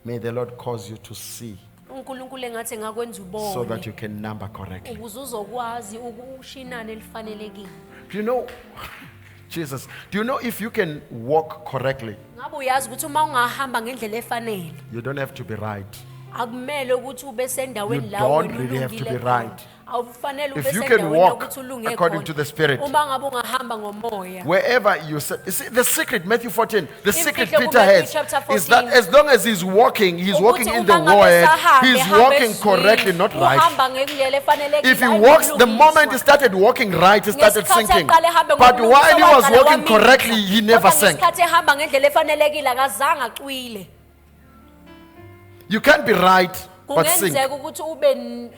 May the Lord cause you to see uNkulunkulu engathi ngakwenza so that ubone you can number correctly. ukuze uzokwazi ushinane elifanelekile. Do you know, Jesus, do you know if you can walk correctly, Ngabe uyazi ukuthi uma ungahamba ngendlela efanele you don't have to be right. akumele ukuthi ube sendaweni la don't wena really have to be ulungile right. khona. Awufanele ube If you can sendaweni walk yokuthi ulunge according khona. to the Spirit, Uma ngabe ungahamba ngomoya. wherever you see the secret, Matthew 14, the secret Imfihlo Peter kuMatthew has chapter is that 14. as long as he's walking Ukuthi in the uma ngabe word, sahambe, he's ehamba walking ezwini, correctly, not right. uhamba ngendlela efanelekile, If he hayi walks, the ngokulungiswa. moment he started walking right, he started Ngesikhathi sinking. aqale ehambe But ngokulungiswa, while he was waqala walking wamila. correctly, he never Kodwa sank. ngesikhathi ehamba ngendlela efanelekile akazange acwile. You can't be right, but sink. Kungenzeka ukuthi ube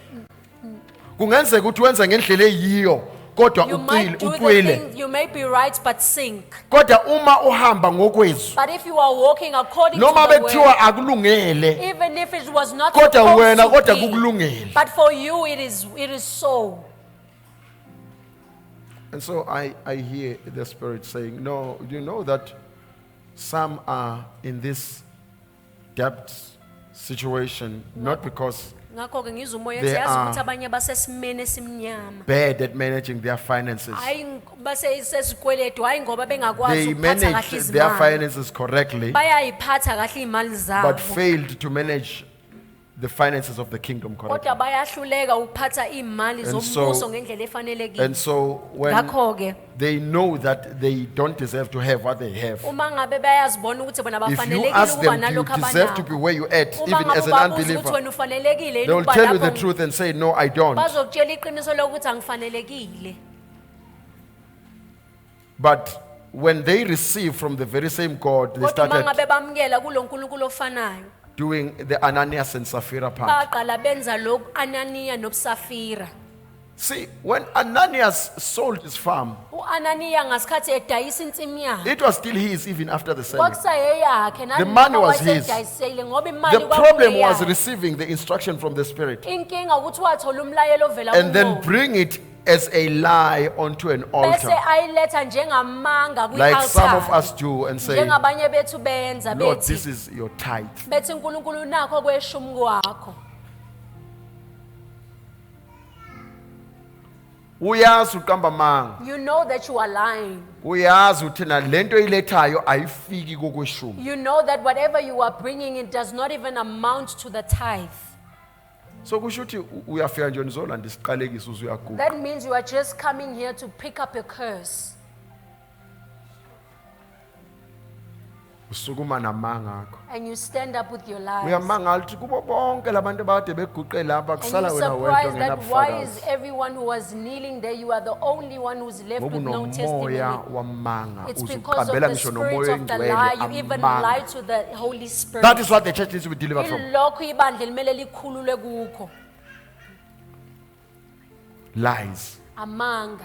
Kungenzeka ukuthi wenze ngendlela eyiyo, kodwa you might do the ucwile. things, you may be right but sink. Kodwa uma uhamba ngokwezwi, But if you are walking according to noma the word, bethiwa akulungele, even if it was not kodwa wena supposed kodwa to be, kukulungele. but for you it is so. And so I hear the Spirit saying, no, you know that some are in this debt situation, not because Ngakho-ke ngizwa umoya They ethi yazi are ukuthi abanye basesimeni esimnyama. bad at managing their finances. Hayi basesikweletu, hayi ngoba bengakwazi They ukuphatha kahle manage their izimali. finances correctly, Bayayiphatha kahle imali zabo. but failed to manage the finances of the kingdom correctly. Kodwa bayahluleka ukuphatha imali And zombuso so- ngendlela efanelekile. And so when Ngakho-ke they know that they don't deserve to have what they have, uma ngabe bayazibona ukuthi bona if you bafanelekile ask ukuba them, do you nalokho deserve to be abanakho. where you at, Uma even as ngabe an ubabuza ukuthi unbeliever, wena ufanelekile they yini will ukuba tell you the lapho, truth and say, no, I don't. bazokutshela iqiniso lokuthi angifanelekile. But when they receive from the very same God, they Kodwa uma started ngabe bamukela kulo nkulunkulu ofanayo, doing the Ananias and Sapphira part. baqala benza lokhu Ananiya noSafira. See, when Ananias sold his farm, U-Ananiya ngasikhathi edayisa insimi yakhe, it was still his even after the selling. kwakusayeyakhe, The money was his. wayeseyidayisele ngoba imali The problem was kwakungeyakhe. receiving the instruction from the Spirit Inkinga ukuthi wathola umlayelo ovela and then kuMoya, bring it as a lie onto an bese altar, ayiletha njengamanga like some of kwi-altar. us do, and say, Njengabanye bethu benza Lord, bethi this is your tithe. bethi uNkulunkulu nakho kweshumi kwakho. Uyazi uqamba manga. You know that you are lying. Uyazi uthi na lento ilethayo ayifiki kokweshumi. You know that whatever you are bringing in does not even amount to the tithe. So kusho ukuthi uyafika nje nizolanda isiqalekiso uzuyaguqa. That means you are just coming here to pick up a curse. Usukuma namanga akho. And you stand up with your lies. Uyamangala ukuthi kubo bonke labantu abade beguqe lapha And kusala you're wena wedwa surprised that why is ngenabufakazi. everyone who was kneeling there, you are the only one who's left Ngoba with no testimony. unomoya wamanga It's because of uzuqambela the ngisho spirit nomoya of the lie. You engcwele even lie amanga. to the Holy Spirit. That is what the church needs to be delivered from. Ilokhu ibandla limele likhululwe kukho. Lies. Amanga.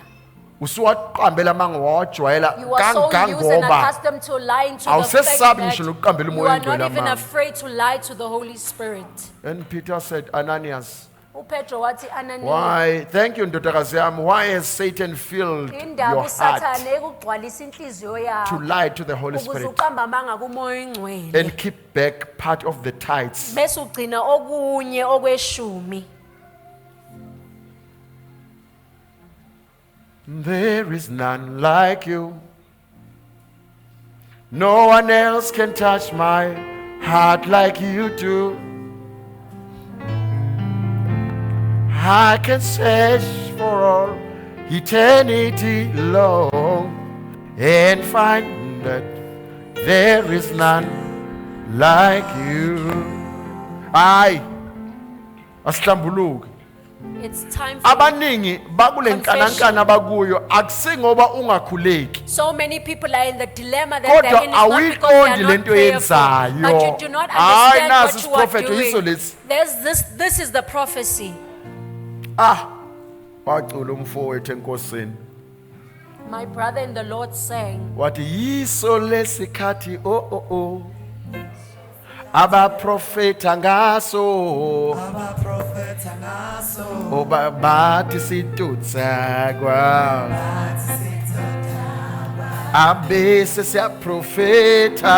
Usuwaqambela amanga wawajwayela You are so used and kangangoba accustomed to lying to the awusesabi fact ngisho that nokuqambela you umoya are not engcwele even amanga. afraid to lie to the Holy Spirit. And Peter said, Ananias, uPetro wathi Ananiya, why? Thank you, ndodakazi yami. Why has Satan filled indaba your heart uSathane ekugcwalisa inhliziyo to yakho lie to the Holy ukuze Spirit uqamba amanga kumoya engcwele and keep back part of the tithes? bese ugcina okunye okweshumi. There is none like you. No one else can touch my heart like you do. I can search for all eternity long and find that there is none like you. Aye. Asihlambuluke. It's time for Abaningi bakule nkanankana bakuyo akusingoba ungakhuleki. so many people are in the dilemma that they're Kodwa in. It's not because they awiqondi are not lento prayerful, yenzayo. but you do not Hayi, understand nasi what you are isiprofeto yiso doing. lesi. This is the prophecy. Wacula umfowethu enkosini. My brother in the Lord sang, Wathi yiso lesikhathi oh. Abaprofeta ngaso. Oba bathi situtsa kwa. Abese siyaprofeta.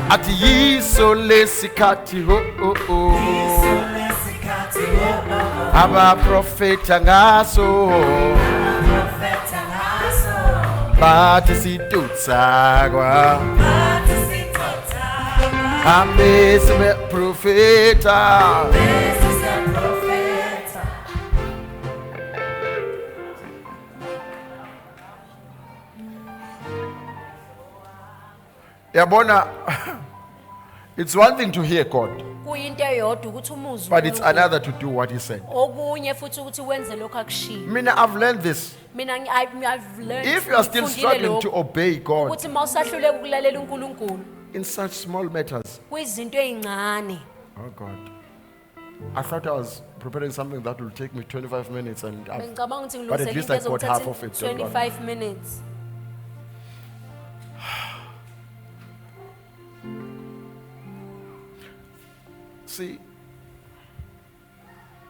Athi yiso lesikhathi oh. Abaprofeta ngaso. Bathi situtsa kwa. Hambe sibe profeta. Yabona, it's one thing to hear God, kuyinto eyodwa ukuthi umuzwe but it's another to do what He said. okunye futhi ukuthi wenze lokho akushilo. Mina, I've learned this. Mina I've learned If you are still ngifundile struggling lokhu, to obey God ukuthi mawusahluleka ukulalela uNkulunkulu in such small matters, kwizinto ezincane. oh God, I thought I was preparing something that will take me 25 minutes, and Bengicabanga ukuthi but at least I got half ngilungiselele of it. Don't worry. 25 minutes. See,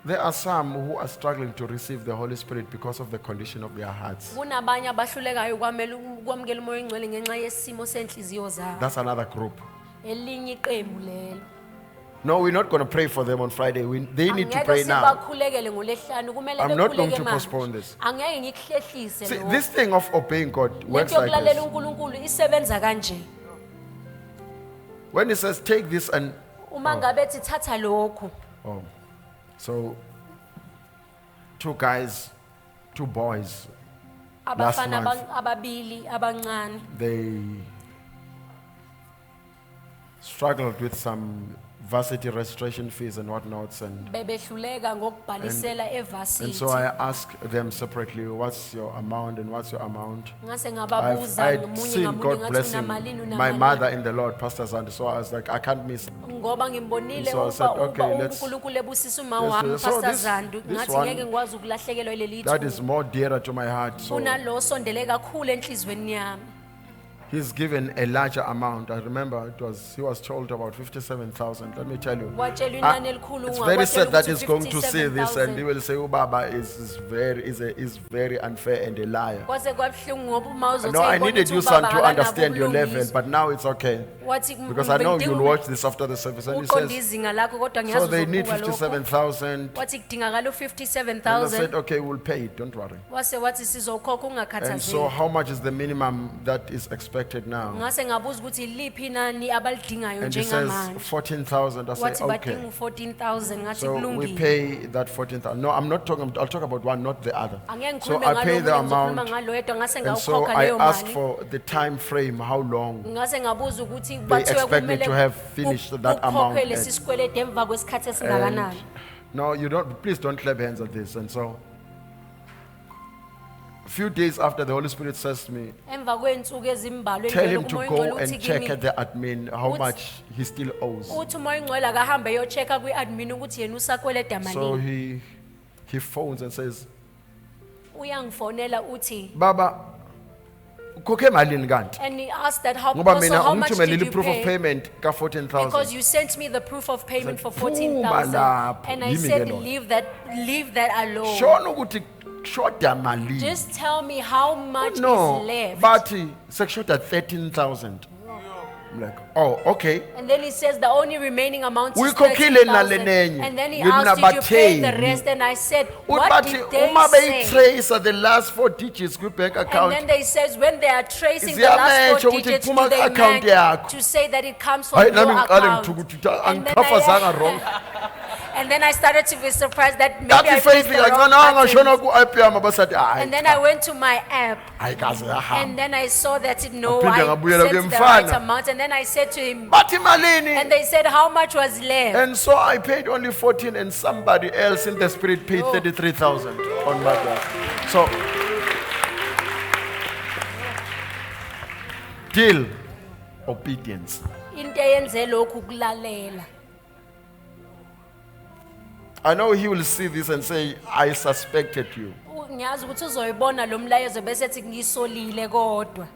there are some who are struggling to receive the Holy Spirit because of the condition of their hearts. Kunabanye abahlulekayo ukwamukela umoya oyingcwele ngenxa yesimo senhliziyo zabo. That's another group. Elinye iqembu lelo. No, we're not going to pray for them on Friday. They need to pray Angeke now. sibakhulekele ngoLwesihlanu, kumele I'm not going bekhuleke to manje. postpone this. Angeke ngikuhlehlise See, lokho. this thing of obeying God works Lento like yokulalela this. uNkulunkulu isebenza kanje. When He says, take this and, Uma ngabe ethi thatha lokhu. oh, so, 2 guys, 2 boys, Last Abafana month. ababili abancane they struggled with some varsity registration fees and whatnots, and bebehluleka ngokubhalisela so evasithi. I asked them separately, what's your amount and what's your amount? Ngase I've ngababuza ngamunye seen ngamunye God ngathi blessing unamalini my unamalini. mother in the Lord, Pastor Zandi, so I was like, I can't miss. Ngoba ngimbonile So I said, okay, let's- uNkulunkulu ebusisa uma Yes, wami so Pastor this- Zandu this ngathi one, ngeke ngikwazi ukulahlekelwa leli That is thuba. more dearer to my heart. So Kunalo sondele kakhulu enhlizweni yami. he's given a larger amount. I remember he was told about 57,000. Let me tell you. Watshelwa Ah, inani elikhulu it's very sad that he's going to see this and he 57,000. will say, Ubaba is very unfair and a liar. Kwase kwabuhlungu ngoba uma uzothi No, I ayibona needed ukuthi you, ubaba son, to akanabo understand your level, ubulungiswa. but now it's okay. Wathi Because I know bengidinga you'll watch this after the service. And he uqonda says, izinga lakho kodwa so ngiyazi they need uzobuka lokho. 57,000. Wathi kudingakala And I said, 57,000. okay, we'll pay it, don't worry. Wase wathi sizokhokha And so ungakhathazeki. how much is the minimum that is expected now? Ngase ngabuza ukuthi iliphi inani abalidingayo And he says njengamanje. 14,000. I say, Wathi okay. badinga u14,000 ngathi So we kulungile. pay that 14,000. No, I'm not talking, I'll talk about one, not the other. Angeke So ngikhulume I pay the ngalo ngizokhuluma amount. ngalo yedwa ngase And so ngawukhokha I leyo asked mali. for the time frame, how long. Ngase ngabuza ukuthi They bathiwe expect me kumele to have finished that amount ukhokhwe lesi and- sikweletu emva kwesikhathi And esingakanani. no, you don't, please don't clap hands at this. And so a few days after, the Holy Spirit says to me, Emva kweinsuku ezimbalwa tell engcwele him to umoya go oyingcwele and uthi check kimi- at the admin how Uthi- much he still owes. uthi umoya oyingcwele akahambe eyo-check-a kwi-admin ukuthi yena usakweleda So malini. he phones and says, Uyangifonela uthi Baba, ukhokhe malini kanti? and he asked that how, Ngoba also, mina how much did ungithumelile you proof of pay? payment ka Because 14,000. you sent me the proof of payment for Phuma 14,000 lapho, and I yimi said ke lona. leave that alone. Shona ukuthi shoda malini? Just tell me how much No, is left. bathi sekushoda 13,000. I'm like, oh, okay. And then he says the only remaining amount is Uyikhokhile 13,000. nalenenye. And then he Yini asked, did you pay the nabathengi? rest? And I said, Uthi what bathi did they uma say? beyitrace the last 4 digits kwi-bank And account, then they says when they are tracing the Ziyamatcha last 4 ukuthi digits, kuphuma do they ku-account match yakho? to say that it comes from hayi your nami ngiqale account? ngithukuthi And then angiqhafazanga wrong. And then I started to be surprised that maybe Yathi I pressed faith the wrong kancane angashona button. ku-IPM basathi hayi And then I went to my app. ayikaze yahamba. And then I saw that no, Waphinde I ngabuyela sent the kumfana. right amount. And then I said to him, Bathi malini? and they said how much was left. And so I paid only 14 and somebody else in the spirit paid Oh. 33,000 on my behalf. So, deal, obedience. Into eyenze lokhu kulalela. I know he will see this and say, I suspected you. Ngiyazi ukuthi uzoyibona lo mlayezo bese ethi ngisolile kodwa.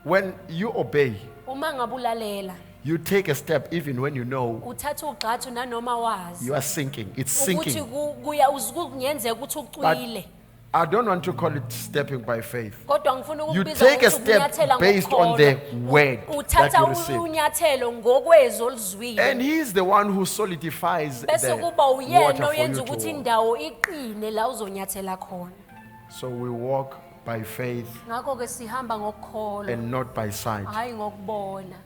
When you obey, Uma ngabulalela, you take a step even when you know uthatha ugqathu nanoma wazi. you are sinking. It's Ukuthi sinking. kuya kungenzeka ukuthi ucwile. I don't want to call it stepping by faith. Kodwa ngifuna You ukubiza take a ukuthi step unyathela based on the ngokukholwa. word that Uthatha you receive. unyathelo ngokwezi oluzwile. And he is the one who solidifies Bese the kuba uyena water for oyenza you ukuthi to walk. indawo iqine la uzonyathela khona. So we walk by faith Ngakho ke sihamba ngokukholwa and not by sight. hayi ngokubona.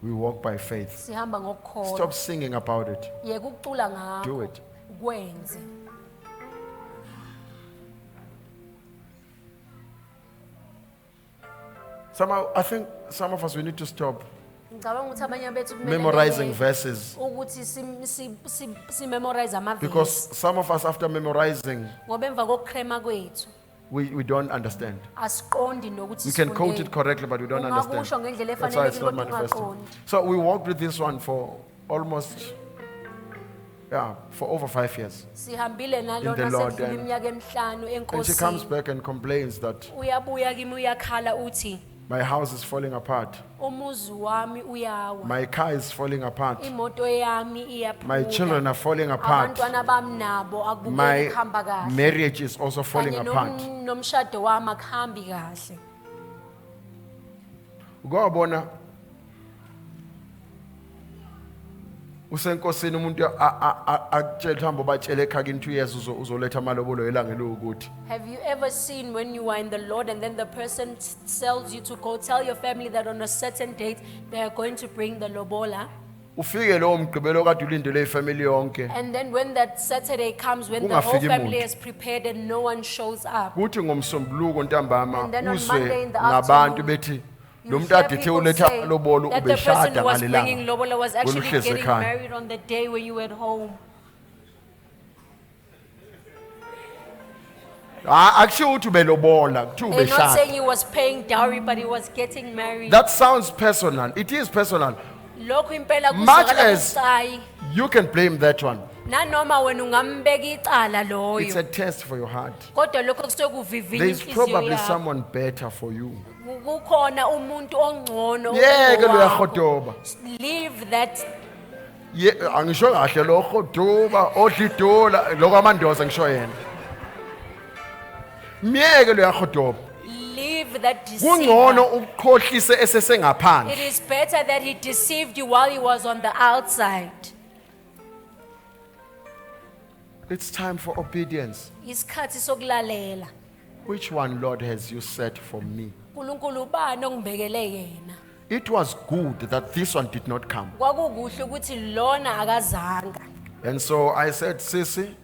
We walk by faith. Sihamba ngokukholwa. Stop singing about it. Yeke ukucula ngakho. Do it. Kwenze. I think some of us, we need to stop Ngicabanga ukuthi abanye bethu kumele memorizing beke verses, ukuthi si memorize amavesi. because some of us, after memorizing, Ngoba emva kokukrema kwethu we don't understand. asiqondi nokuthi We can quote sifundeni. it correctly, but we don't Ungakusho understand. ngendlela That's why it's efanelekile not kodwa manifesting. ungaqondi. So we walked with this one for almost, for over 5 years. Sihambile nalona In the Lord, sedlula and- iminyaka emihlanu And she comes enkosini. back and complains that Uyabuya kimi uyakhala uthi my house is falling apart. umuzi wami uyawa. My car is falling apart. Imoto yami iyaphuka. My children are falling apart. Abantwana bami nabo akubukeki My kuhamba kahle. marriage is also falling Kanye apart. nomshado wami akuhambi kahle. Ukubona usenkosini umuntu akutshela hambo batshele ekhaya in 2 years uzoletha amalobolo elanga lokuthi. Have you ever seen when you are in the Lord and then the person tells you to go tell your family that on a certain date they are going to bring the lobola? Ufike lo mgqibelo kade ulindele ifamily yonke. And then when that Saturday comes, when the whole Kungafiki family muntu. is prepared and no one shows up, Kuthi ngomsombuluko ntambama And then on Monday in uzwe the ngabantu afternoon, bethi you lo hear muntu ade the people uletha say lobolo that the person ubeshada who was bringing ngalelanga. lobola was actually Wena uhlezi getting ekhaya. married on the day when you were at home. Akusho ukuthi ubelobola kuthi They're not saying ubeshada. he was paying dowry, but he was getting married. That sounds personal. It is personal. Lokhu impela Much kuzwakala as kubucayi. you can blame that one. Nanoma wena ungambeka icala It's a loyo. test for your heart. Kodwa lokho kusuke kuvivinya There is inhliziyo probably yakho. someone better for you. Kukhona umuntu ongcono Yeke lo wakho. yakhodoba. Leave that. Angisho kahle lo khodoba odlidola lokwamandoza ngisho yena. Miyeke lo yakhodoba. Leave that Kungcono deceiver. ukukhohlise It esesengaphandle. is better that he deceived you while he was on the outside. It's time for obedience. Isikhathi sokulalela. Which one, Lord, has you set for me? uNkulunkulu ubani ongibekele yena? It was good that this one did not come. Kwakukuhle ukuthi lona akazanga. And so I said, Sissy,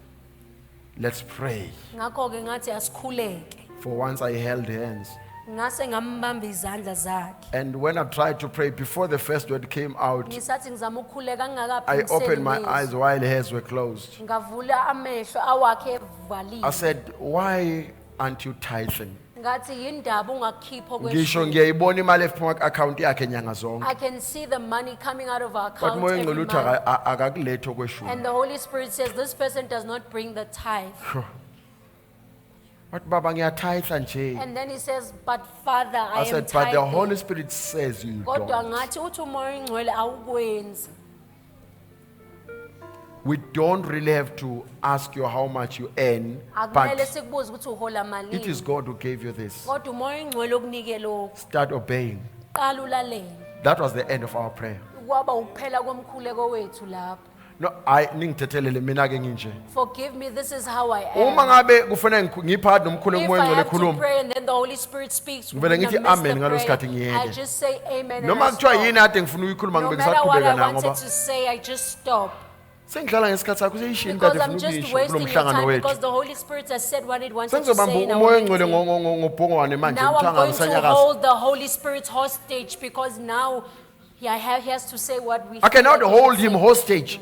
let's pray. Ngakho ke ngathi asikhuleke. For once I held hands. Ngase ngambamba izandla zakhe. And when I tried to pray, before the first word came out, Ngisathi ngizama ukukhuleka ngingakaphindiseli. I opened my ngezo. eyes while hers were closed. Ngavula amehlo awakhe I evaliwe. said, why aren't you tithing? Ngathi yindaba ungakhipho Ngisho kweshumi. ngiyayibona imali ephuma ku-account yakhe nyanga zonke. I can see the money coming out of our But account moya every engcole uthi month. akakuletho kweshumi. And the Holy Spirit says this person does not bring the tithe. But baba ngiyatitha nje. And then he says, but Father, I I am said, but the Holy tithing. Spirit says you Kodwa don't. ngathi uthi umoya ongcwele awukwenzi. We don't really have to ask you how much you earn, Akumele but sikubuze ukuthi uhola it is malini. God who gave you this. Kodwa umoya ongcwele okunike lokhu. Start obeying. Qala ulalele. That was the end of our prayer. Kwaba ukuphela komkhuleko wethu lapho. No, ningithethelele mina ke nginje. Forgive me, this is how I Uma am. ngabe kufanele ngiphakathi nomkhuleko If moya I engcole have to ekhuluma. pray and then the Holy Spirit speaks, Ngivele wouldn't ngithi have missed amen the ngalo sikhathi prayer. ngiyeke. I just say amen and Noma I kuthiwa stop. yini ade ngifuna ukuyikhuluma No ngibe matter what ngisaqhubeka I nayo wanted ngoba to say, I just stop. sengidlala ngesikhathi sakho seyishini Because kade I'm ngifuna just ukuyisho kulo wasting your mhlangano time wethu. because the Holy Spirit has said what it wanted to Sengizobamba say in our umoya engcole meeting. ngobhongwane manje Now I'm ngithanga going to ngisanyakaza. hold the Holy Spirit hostage because now he has to say what we I cannot feel like he hold can him say. hostage.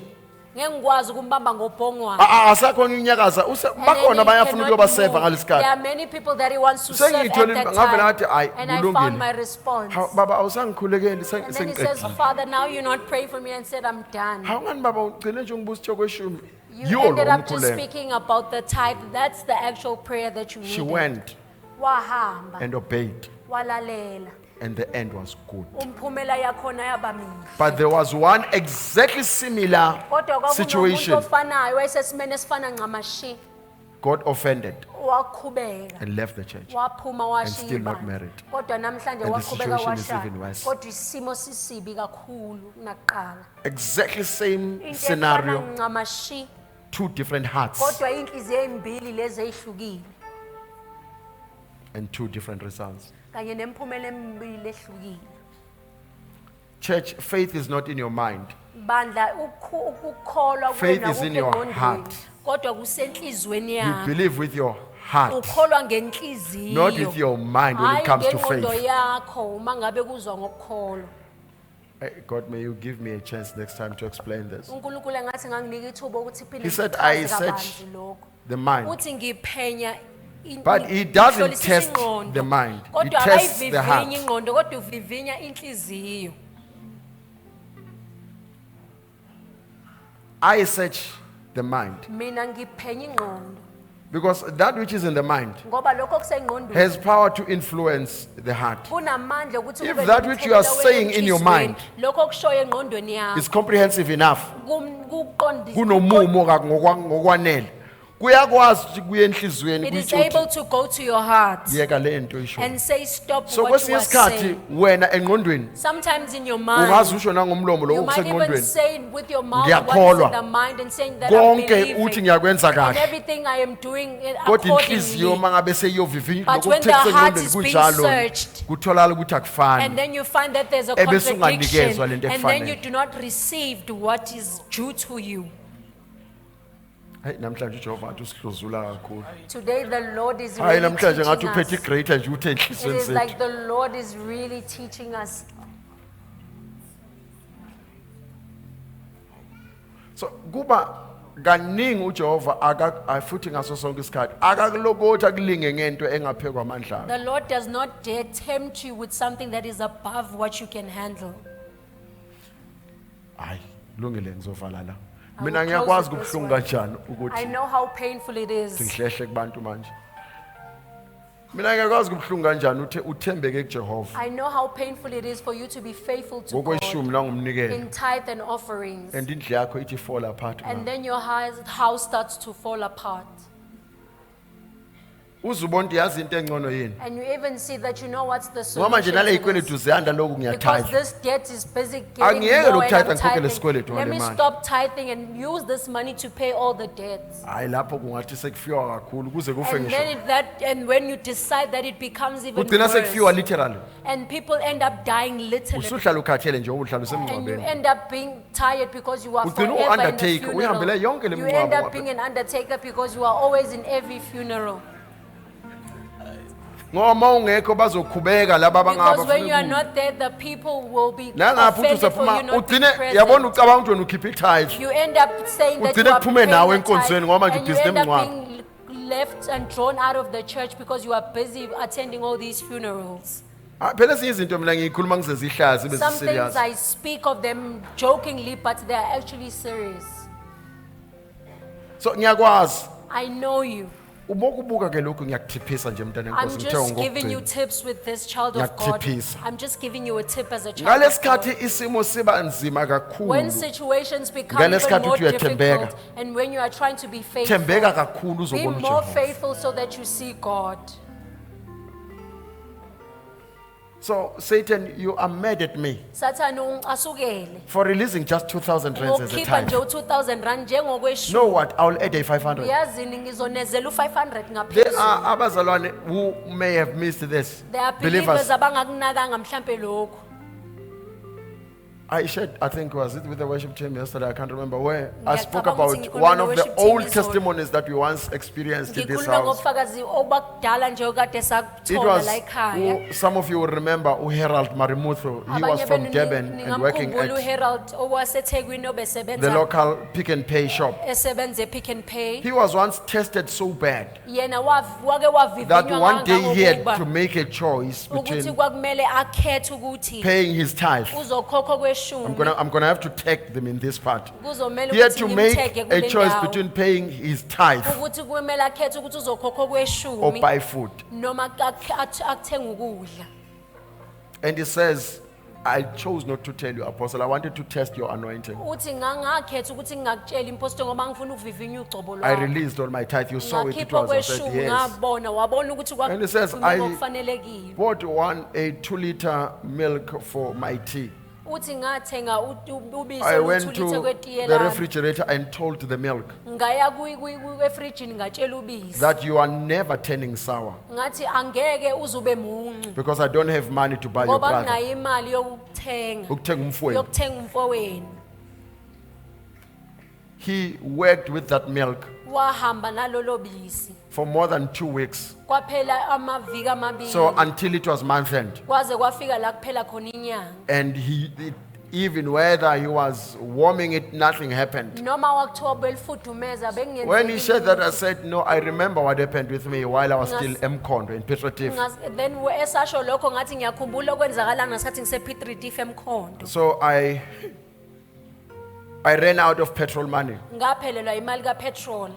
Ngeke ngikwazi ukumbamba ngobhongwane. Asakhona unyakaza And then bakhona he abanye afuna cannot ukuyobaseva move. ngalesikhathi. There are many people that he wants to serve at Sengiyithole that ngavela ngathi time. ayi And I found my kulungile. response. Baba awusangikhulekeli And then he says, sengiqedile. Father, now you not pray for me and said, I'm done. Hawu ngani baba ugcine nje ungibuza isitho kweshumi. You Yiwo ended lo up just umkhuleko. speaking about the tithe. That's the actual prayer that you She needed. went Wahamba, and obeyed walalela. and the end was good. Umphumela yakhona yaba mihle. But there was one exactly similar Kodwa kwakunomuntu situation. ofanayo wayesesimeni esifana ncamashi. God offended Wakhubeka. and left the church. Waphuma And still not washiya. married. Kodwa namhlanje And the waqhubeka situation is even washaya. worse. Kodwa isimo sisibi kakhulu kunakuqala. Exactly same Into efana scenario. ncamashi. two different hearts kodwa inhliziyo ezimbili lezi ezihlukile and two different results. kanye nemiphumela emibili ehlukile. Church, faith is not in your mind. Bandla ukukholwa Faith kuwena is in kuphi your engqondweni, heart. kodwa kusenhlizweni You yakho. believe with your heart, Ukholwa ngenhliziyo, not with your mind when it comes to hayi ngengqondo faith. yakho uma ngabe kuzwa ngokukholwa. Hey, God, may you give me a chance next time to explain this. uNkulunkulu engathi nganginika ithuba ukuthi iphinde He said, ngichaze I search kabanzi lokho. the mind. Uthi ngiphenya But he doesn't ngihlolisisa test ingqondo. the mind. He Kodwa tests the akayivivinya heart. ingqondo kodwa uvivinya inhliziyo. I search the mind. Mina ngiphenya ingqondo Because that which is in the mind ngoba lokho okusengqondweni has power to influence the heart. kunamandla ukuthi If kube that which you are nomthelela saying in your wenhliziyweni. mind Lokho okushoyo engqondweni yakho is comprehensive enough. kuqondisa Kunomumo ngokwanele. Kuyakwazi ukuthi kuye enhlizweni it is kuthi able to go to your heart yeka le nto isho. and say stop So what you kwesinye are isikhathi saying. wena engqondweni Sometimes in your ungazi mind usho nangomlomo you lokho might even kusengqondweni. say with your mouth what is Ngiyakholwa. in the mind and saying that I Konke believe uthi it. ngiyakwenza And kahle. everything I am doing it Kodwa inhliziyo accordingly. mangabe seyiyovivinya But lokho when the kuthekise heart engqondweni is being kunjalo searched, kutholakala ukuthi akufani. And then you find that there's a Ebese contradiction unganikezwa lento and then ekufanele. you do not receive what is due to you. Hayi namhlanje uJehova athi usihluzula kakhulu. Today the Lord is Hayi really namhlanje ngathi teaching uphethe us. greater nje uthe It enhlizweni is like sethu. the Lord is really teaching us. So kuba kaningi uJehova futhi ngaso sonke isikhathi akakulokothi akulinge ngento engaphekwa amandla. The Lord does not dare tempt you with something that is above what you can handle. Hayi kulungile ngizovala la. I Mina will ngiyakwazi close it this kubuhlungu way. kanjani I ukuthi know how painful it is. ngihlehle kubantu manje. Mina ngiyakwazi kubuhlungu kanjani uthembeke kuJehova I know how painful it is for you to be faithful to God ngokweshumi langumnikelo in tithe and offerings. and indlu yakho ithi fall apart. And then your house starts to fall apart. Uzubona yazi into engcono yini. And you even see that you know what's the Ngoba manje solution nale to ikweletu this. ziyanda lokhu Because ngiyathatha. this debt is busy Angiyeke getting more lokuthatha and ngikhokhele I'm isikweletu tithing. Let me ngale mali. stop tithing and use this money to pay all the debts. Hayi lapho kungathi sekufiwa kakhulu kuze kufe And ngisho. then and when you decide that it becomes even Ugcina sekufiwa worse. literally. And people end up dying literally. Usuhlala ukhathele nje uhlala And you usemngcwabeni. end up being tired because you are Ugcina forever in the u-undertaker, uyihambele yonke le funeral. You end mingcwabo up being an undertaker because you are always in every funeral. Ngoba ungekho bazokhubeka laba Because when you are abangaba. not there, the people will be Nangapha uthi offended for you usaphuma not to be ugcine yabona present. ucabanga ukuthi wena ukhipha itithe. You end up saying that Ugcine you are kuphume paying nawe the tithe, enkonzweni ngoba manje and you ubhizi end up nemingcwabo. being left and drawn out of the church because you are busy attending all these funerals. Ah, phela ezinye izinto mina ngiyikhuluma ngizezihlazi bese Some things serious. I speak of them jokingly, but they are actually serious. So ngiyakwazi I know you. ubokubuka ke lokhu ngiyakuthiphisa nje mntana I'm enkosi ngithe just giving you ngokugcina. tips with this child of God. Ngiyakuthiphisa. I'm just giving you a tip as a child of Ngalesikhathi God. isimo siba nzima When kakhulu. situations become Ngale even sikhathi more uthi uyethembeka. difficult, and when you are trying to be faithful, Thembeka kakhulu be uzobona more uJehova. faithful so that you see God. So Satan, you are mad at me Sathane ungiqasukele. for releasing just 2,000 rands as a Ngokukhipha nje tithe. u-2,000 rand njengokweshumi. Know what? I will add a 500. Uyazini ngizonezela u-500 There ngaphezulu. are abazalwane who may have missed this. There are Believers. believers abangakunakanga mhlambe lokhu. I shared, I think, was it with the worship team yesterday? I can't remember where. I spoke Ngiyacabanga ukuthi about ngikhulume one of the ne-worship team old izolo. testimonies that we once experienced in this Ngikhuluma house. ngobufakazi obakudala nje okade It sakuthola was, la ekhaya. some of you will remember, Harold Marimuthu. He was Abanye from benu Durban and working ningamkhumbula at uHerald owaseThekwini the obesebenza local Pick and Pay shop. esebenze Pick and Pay. He was once tested so bad Yena wake that wavivinywa one day he had to kangangokuba make a choice ukuthi between kwakumele akhethe ukuthi paying his tithe. uzokhokha I'm kweshumi gonna have to take them in this part. kuzomele He had ukuthi to make ngimtheke a kule choice ndawo between paying his tithe ukuthi kumele akhethe ukuthi uzokhokha or kweshumi buy food. noma akuthenga ukudla. And he says, I chose not to tell you, Apostle. I wanted to test your anointing. Uthi ngakhetha ukuthi ngingakutshela imposto ngoba ngifuna ukuvivinya ugcobo I lwakho. released all my tithe. You saw it. It Ngakhipha was. I said, kweshumi yes. ngabona wabona ukuthi And he says, kwakufanelekile. bought a 2-liter milk for my tea. uthi ngathenga ubisi I went oluthulithe to kwetiye the lami. refrigerator and told the milk Ngaya kwefrijini ngatshela ubisi. that you are never turning sour Ngathi angeke uzube muncu because I don't have money to buy your ngoba brother. nginayo imali yokuthenga Ukuthenga umfowenu. yokuthenga umfowenu. He worked with that milk Wahamba nalolo bisi. for more than 2 weeks. Kwaphela amaviki amabili. So until it was month end. Kwaze kwafika la kuphela khona inyanga. And even whether he was warming it, nothing happened. Noma wakuthiwa belifudumeza bengenzeki. When he said that, I said, no, I remember what happened with me while I was still MCON in Petratif. Then esasho lokho ngathi ngiyakhumbula okwenzakala ngasathi ngise P3 eMkhondo. So I ran out of petrol money. Ngaphelelwa imali kapetrol.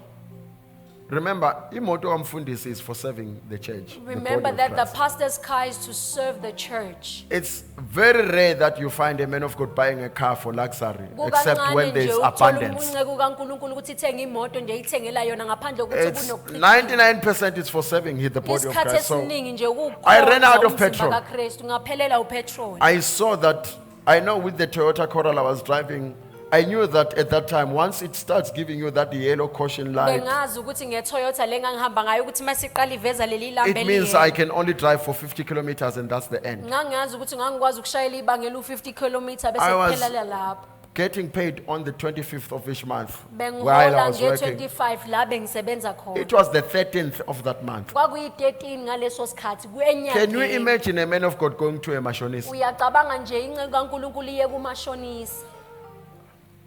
Remember, imoto kamfundisi is for serving the church. the Remember body of that the Christ. pastor's car is to serve the church. It's very rare that you find a man of God buying a car for luxury, except when there is abundance. kukaNkulunkulu ukuthi ithenge imoto nje ithengela yona ngaphandle kokuthi It's kunokuchitheka. 99% is for serving the body of Isikhathi Christ. So esiningi nje I ran out of umzimba petrol. kaKristu ngaphelela upetrol. I saw that, I know with the Toyota Corolla I was driving, I knew that at that time, once it starts giving you that yellow caution light, Bengazi ukuthi ngeToyota lengangihamba ngayo ukuthi masiqala iveza leli lambe it means I can only drive for 50 kilometers and that's the end. ngangazi ukuthi ngangikwazi ukushayela ibanga elu-50 km bese I was- kuphelela lapho. Getting paid on the 25th of each month while I Bengihola was working. nge-25 la bengisebenza khona. It was the 13th of that month. Kwakuyi-13 ngaleso sikhathi Can you kwenyanga. imagine a man of God going to a machonist? Uyacabanga nje inceku kaNkulunkulu iye kumashonisi.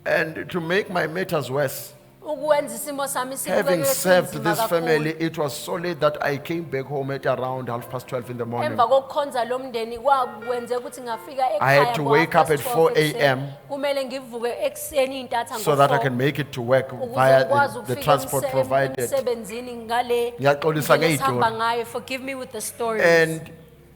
And to make my matters worse, Ukwenza isimo sami having served sinzima this family, kakhulu. it was so late that I came back home at around 12:30 in the morning. Emva kokukhonza lo mndeni kwakwenze ukuthi ngafika ekhaya. I had to wake up at 4 a.m. Kumele ngivuke ekuseni intatha so that I can make it to work via the transport provided. emsebenzini ngale Ngiyaxolisa ndlela esihamba ngey'dolo. ngayo. Forgive me with the stories. And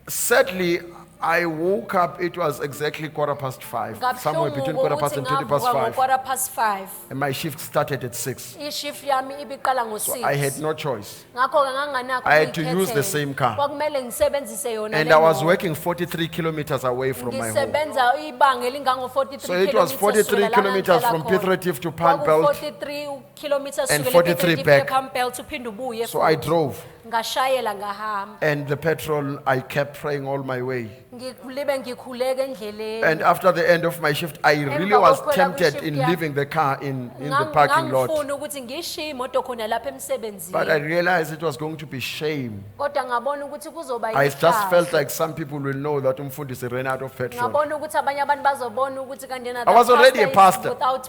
sadly, I woke up, it was exactly 5:15, somewhere between 5:15 and 5:20. 5:15. And my shift started at 6. Ishift yami ibiqala ngo-6. I had no choice. Ngakho-ke nganganakho I had to ukuyikhethela. use the same car. Kwakumele ngisebenzise yona And le I was moto. working 43 kilometers away from my home. Ngisebenza ibanga elingango-43 So it was 43 kilometers from Piet to Palmbelt. 43 kilometers And kusukela 43 ePiet back. to Palmbelt uphinde ubuye So I futhi. drove. Ngashayela ngahamba. And the petrol, I kept praying all my way. Ngikhulebe ngikhuleka endleleni. And after the end of my shift, I really Emva was kokuphela tempted kwishift in yami. leaving the car in the parking lot. Ngangifuna ukuthi ngishiye imoto khona lapha emsebenzini. But I realized it was going to be shame. Kodwa ngabona ukuthi kuzoba I just yihlazo. felt like some people will know that umfundisi ran out of petrol. Ngabona ukuthi abanye abantu bazobona ukuthi kanti yena I was the already a is pastor. without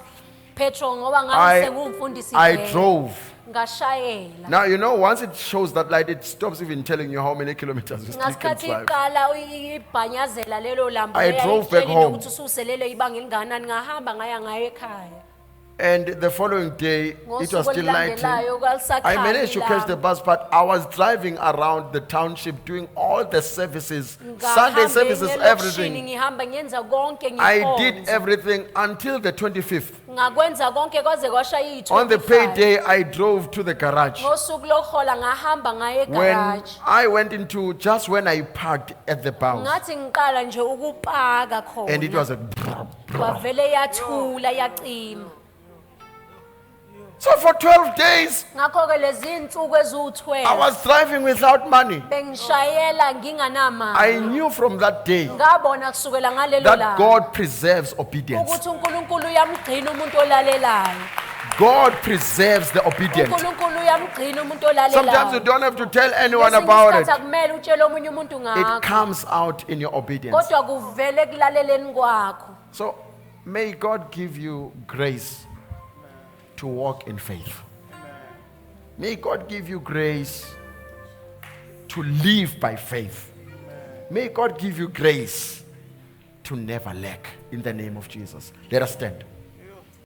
petrol ngoba ngabe I, sengumfundisi I vele. drove. Ngashayela. Now, you know, once it shows that light, it stops even telling you how many kilometers you still can Ngasikhathi drive. iqala ibhanyazela lelo lambu. I drove back home. Ukuthi ususelelo ibanga elinganani ngahamba ngaya ngayo ekhaya. And the following day, it was Ngosuku still lighting. olulandelayo kwalisakhanyi I managed to catch the ilanga. bus, but I was driving around the township doing all the services, Ngahamba Sunday services, elokishini, everything. ngihamba ngenza konke I ngikhonza. did everything until the 25th. Ngakwenza konke kwaze kwashaya iyi-25. On the payday, I drove to the garage. Ngosuku lokuhola ngahamba ngaye When egarage. I went into, just when I parked at the bounce, Ngathi ngiqala nje ukupaka khona. and it was a. Kwavele yathula yacima. So for 12 days, Ngakho-ke lezi insuku eziwu-12 I was driving without money. bengishayela nginganamali. I knew from that day Ngabona kusukela ngalelo that langa God preserves obedience. ukuthi uNkulunkulu uyamgcina umuntu olalelayo. God preserves the obedient. uNkulunkulu uyamgcina umuntu Sometimes you olalelayo. don't have to tell anyone Kwesinye about isikhathi it. akumele utshele omunye umuntu It ngakho. comes out in your obedience. Kodwa kuvele ekulaleleni kwakho. So may God give you grace to walk in faith. May God give you grace to live by faith. May God give you grace to never lack in the name of Jesus. Let us stand.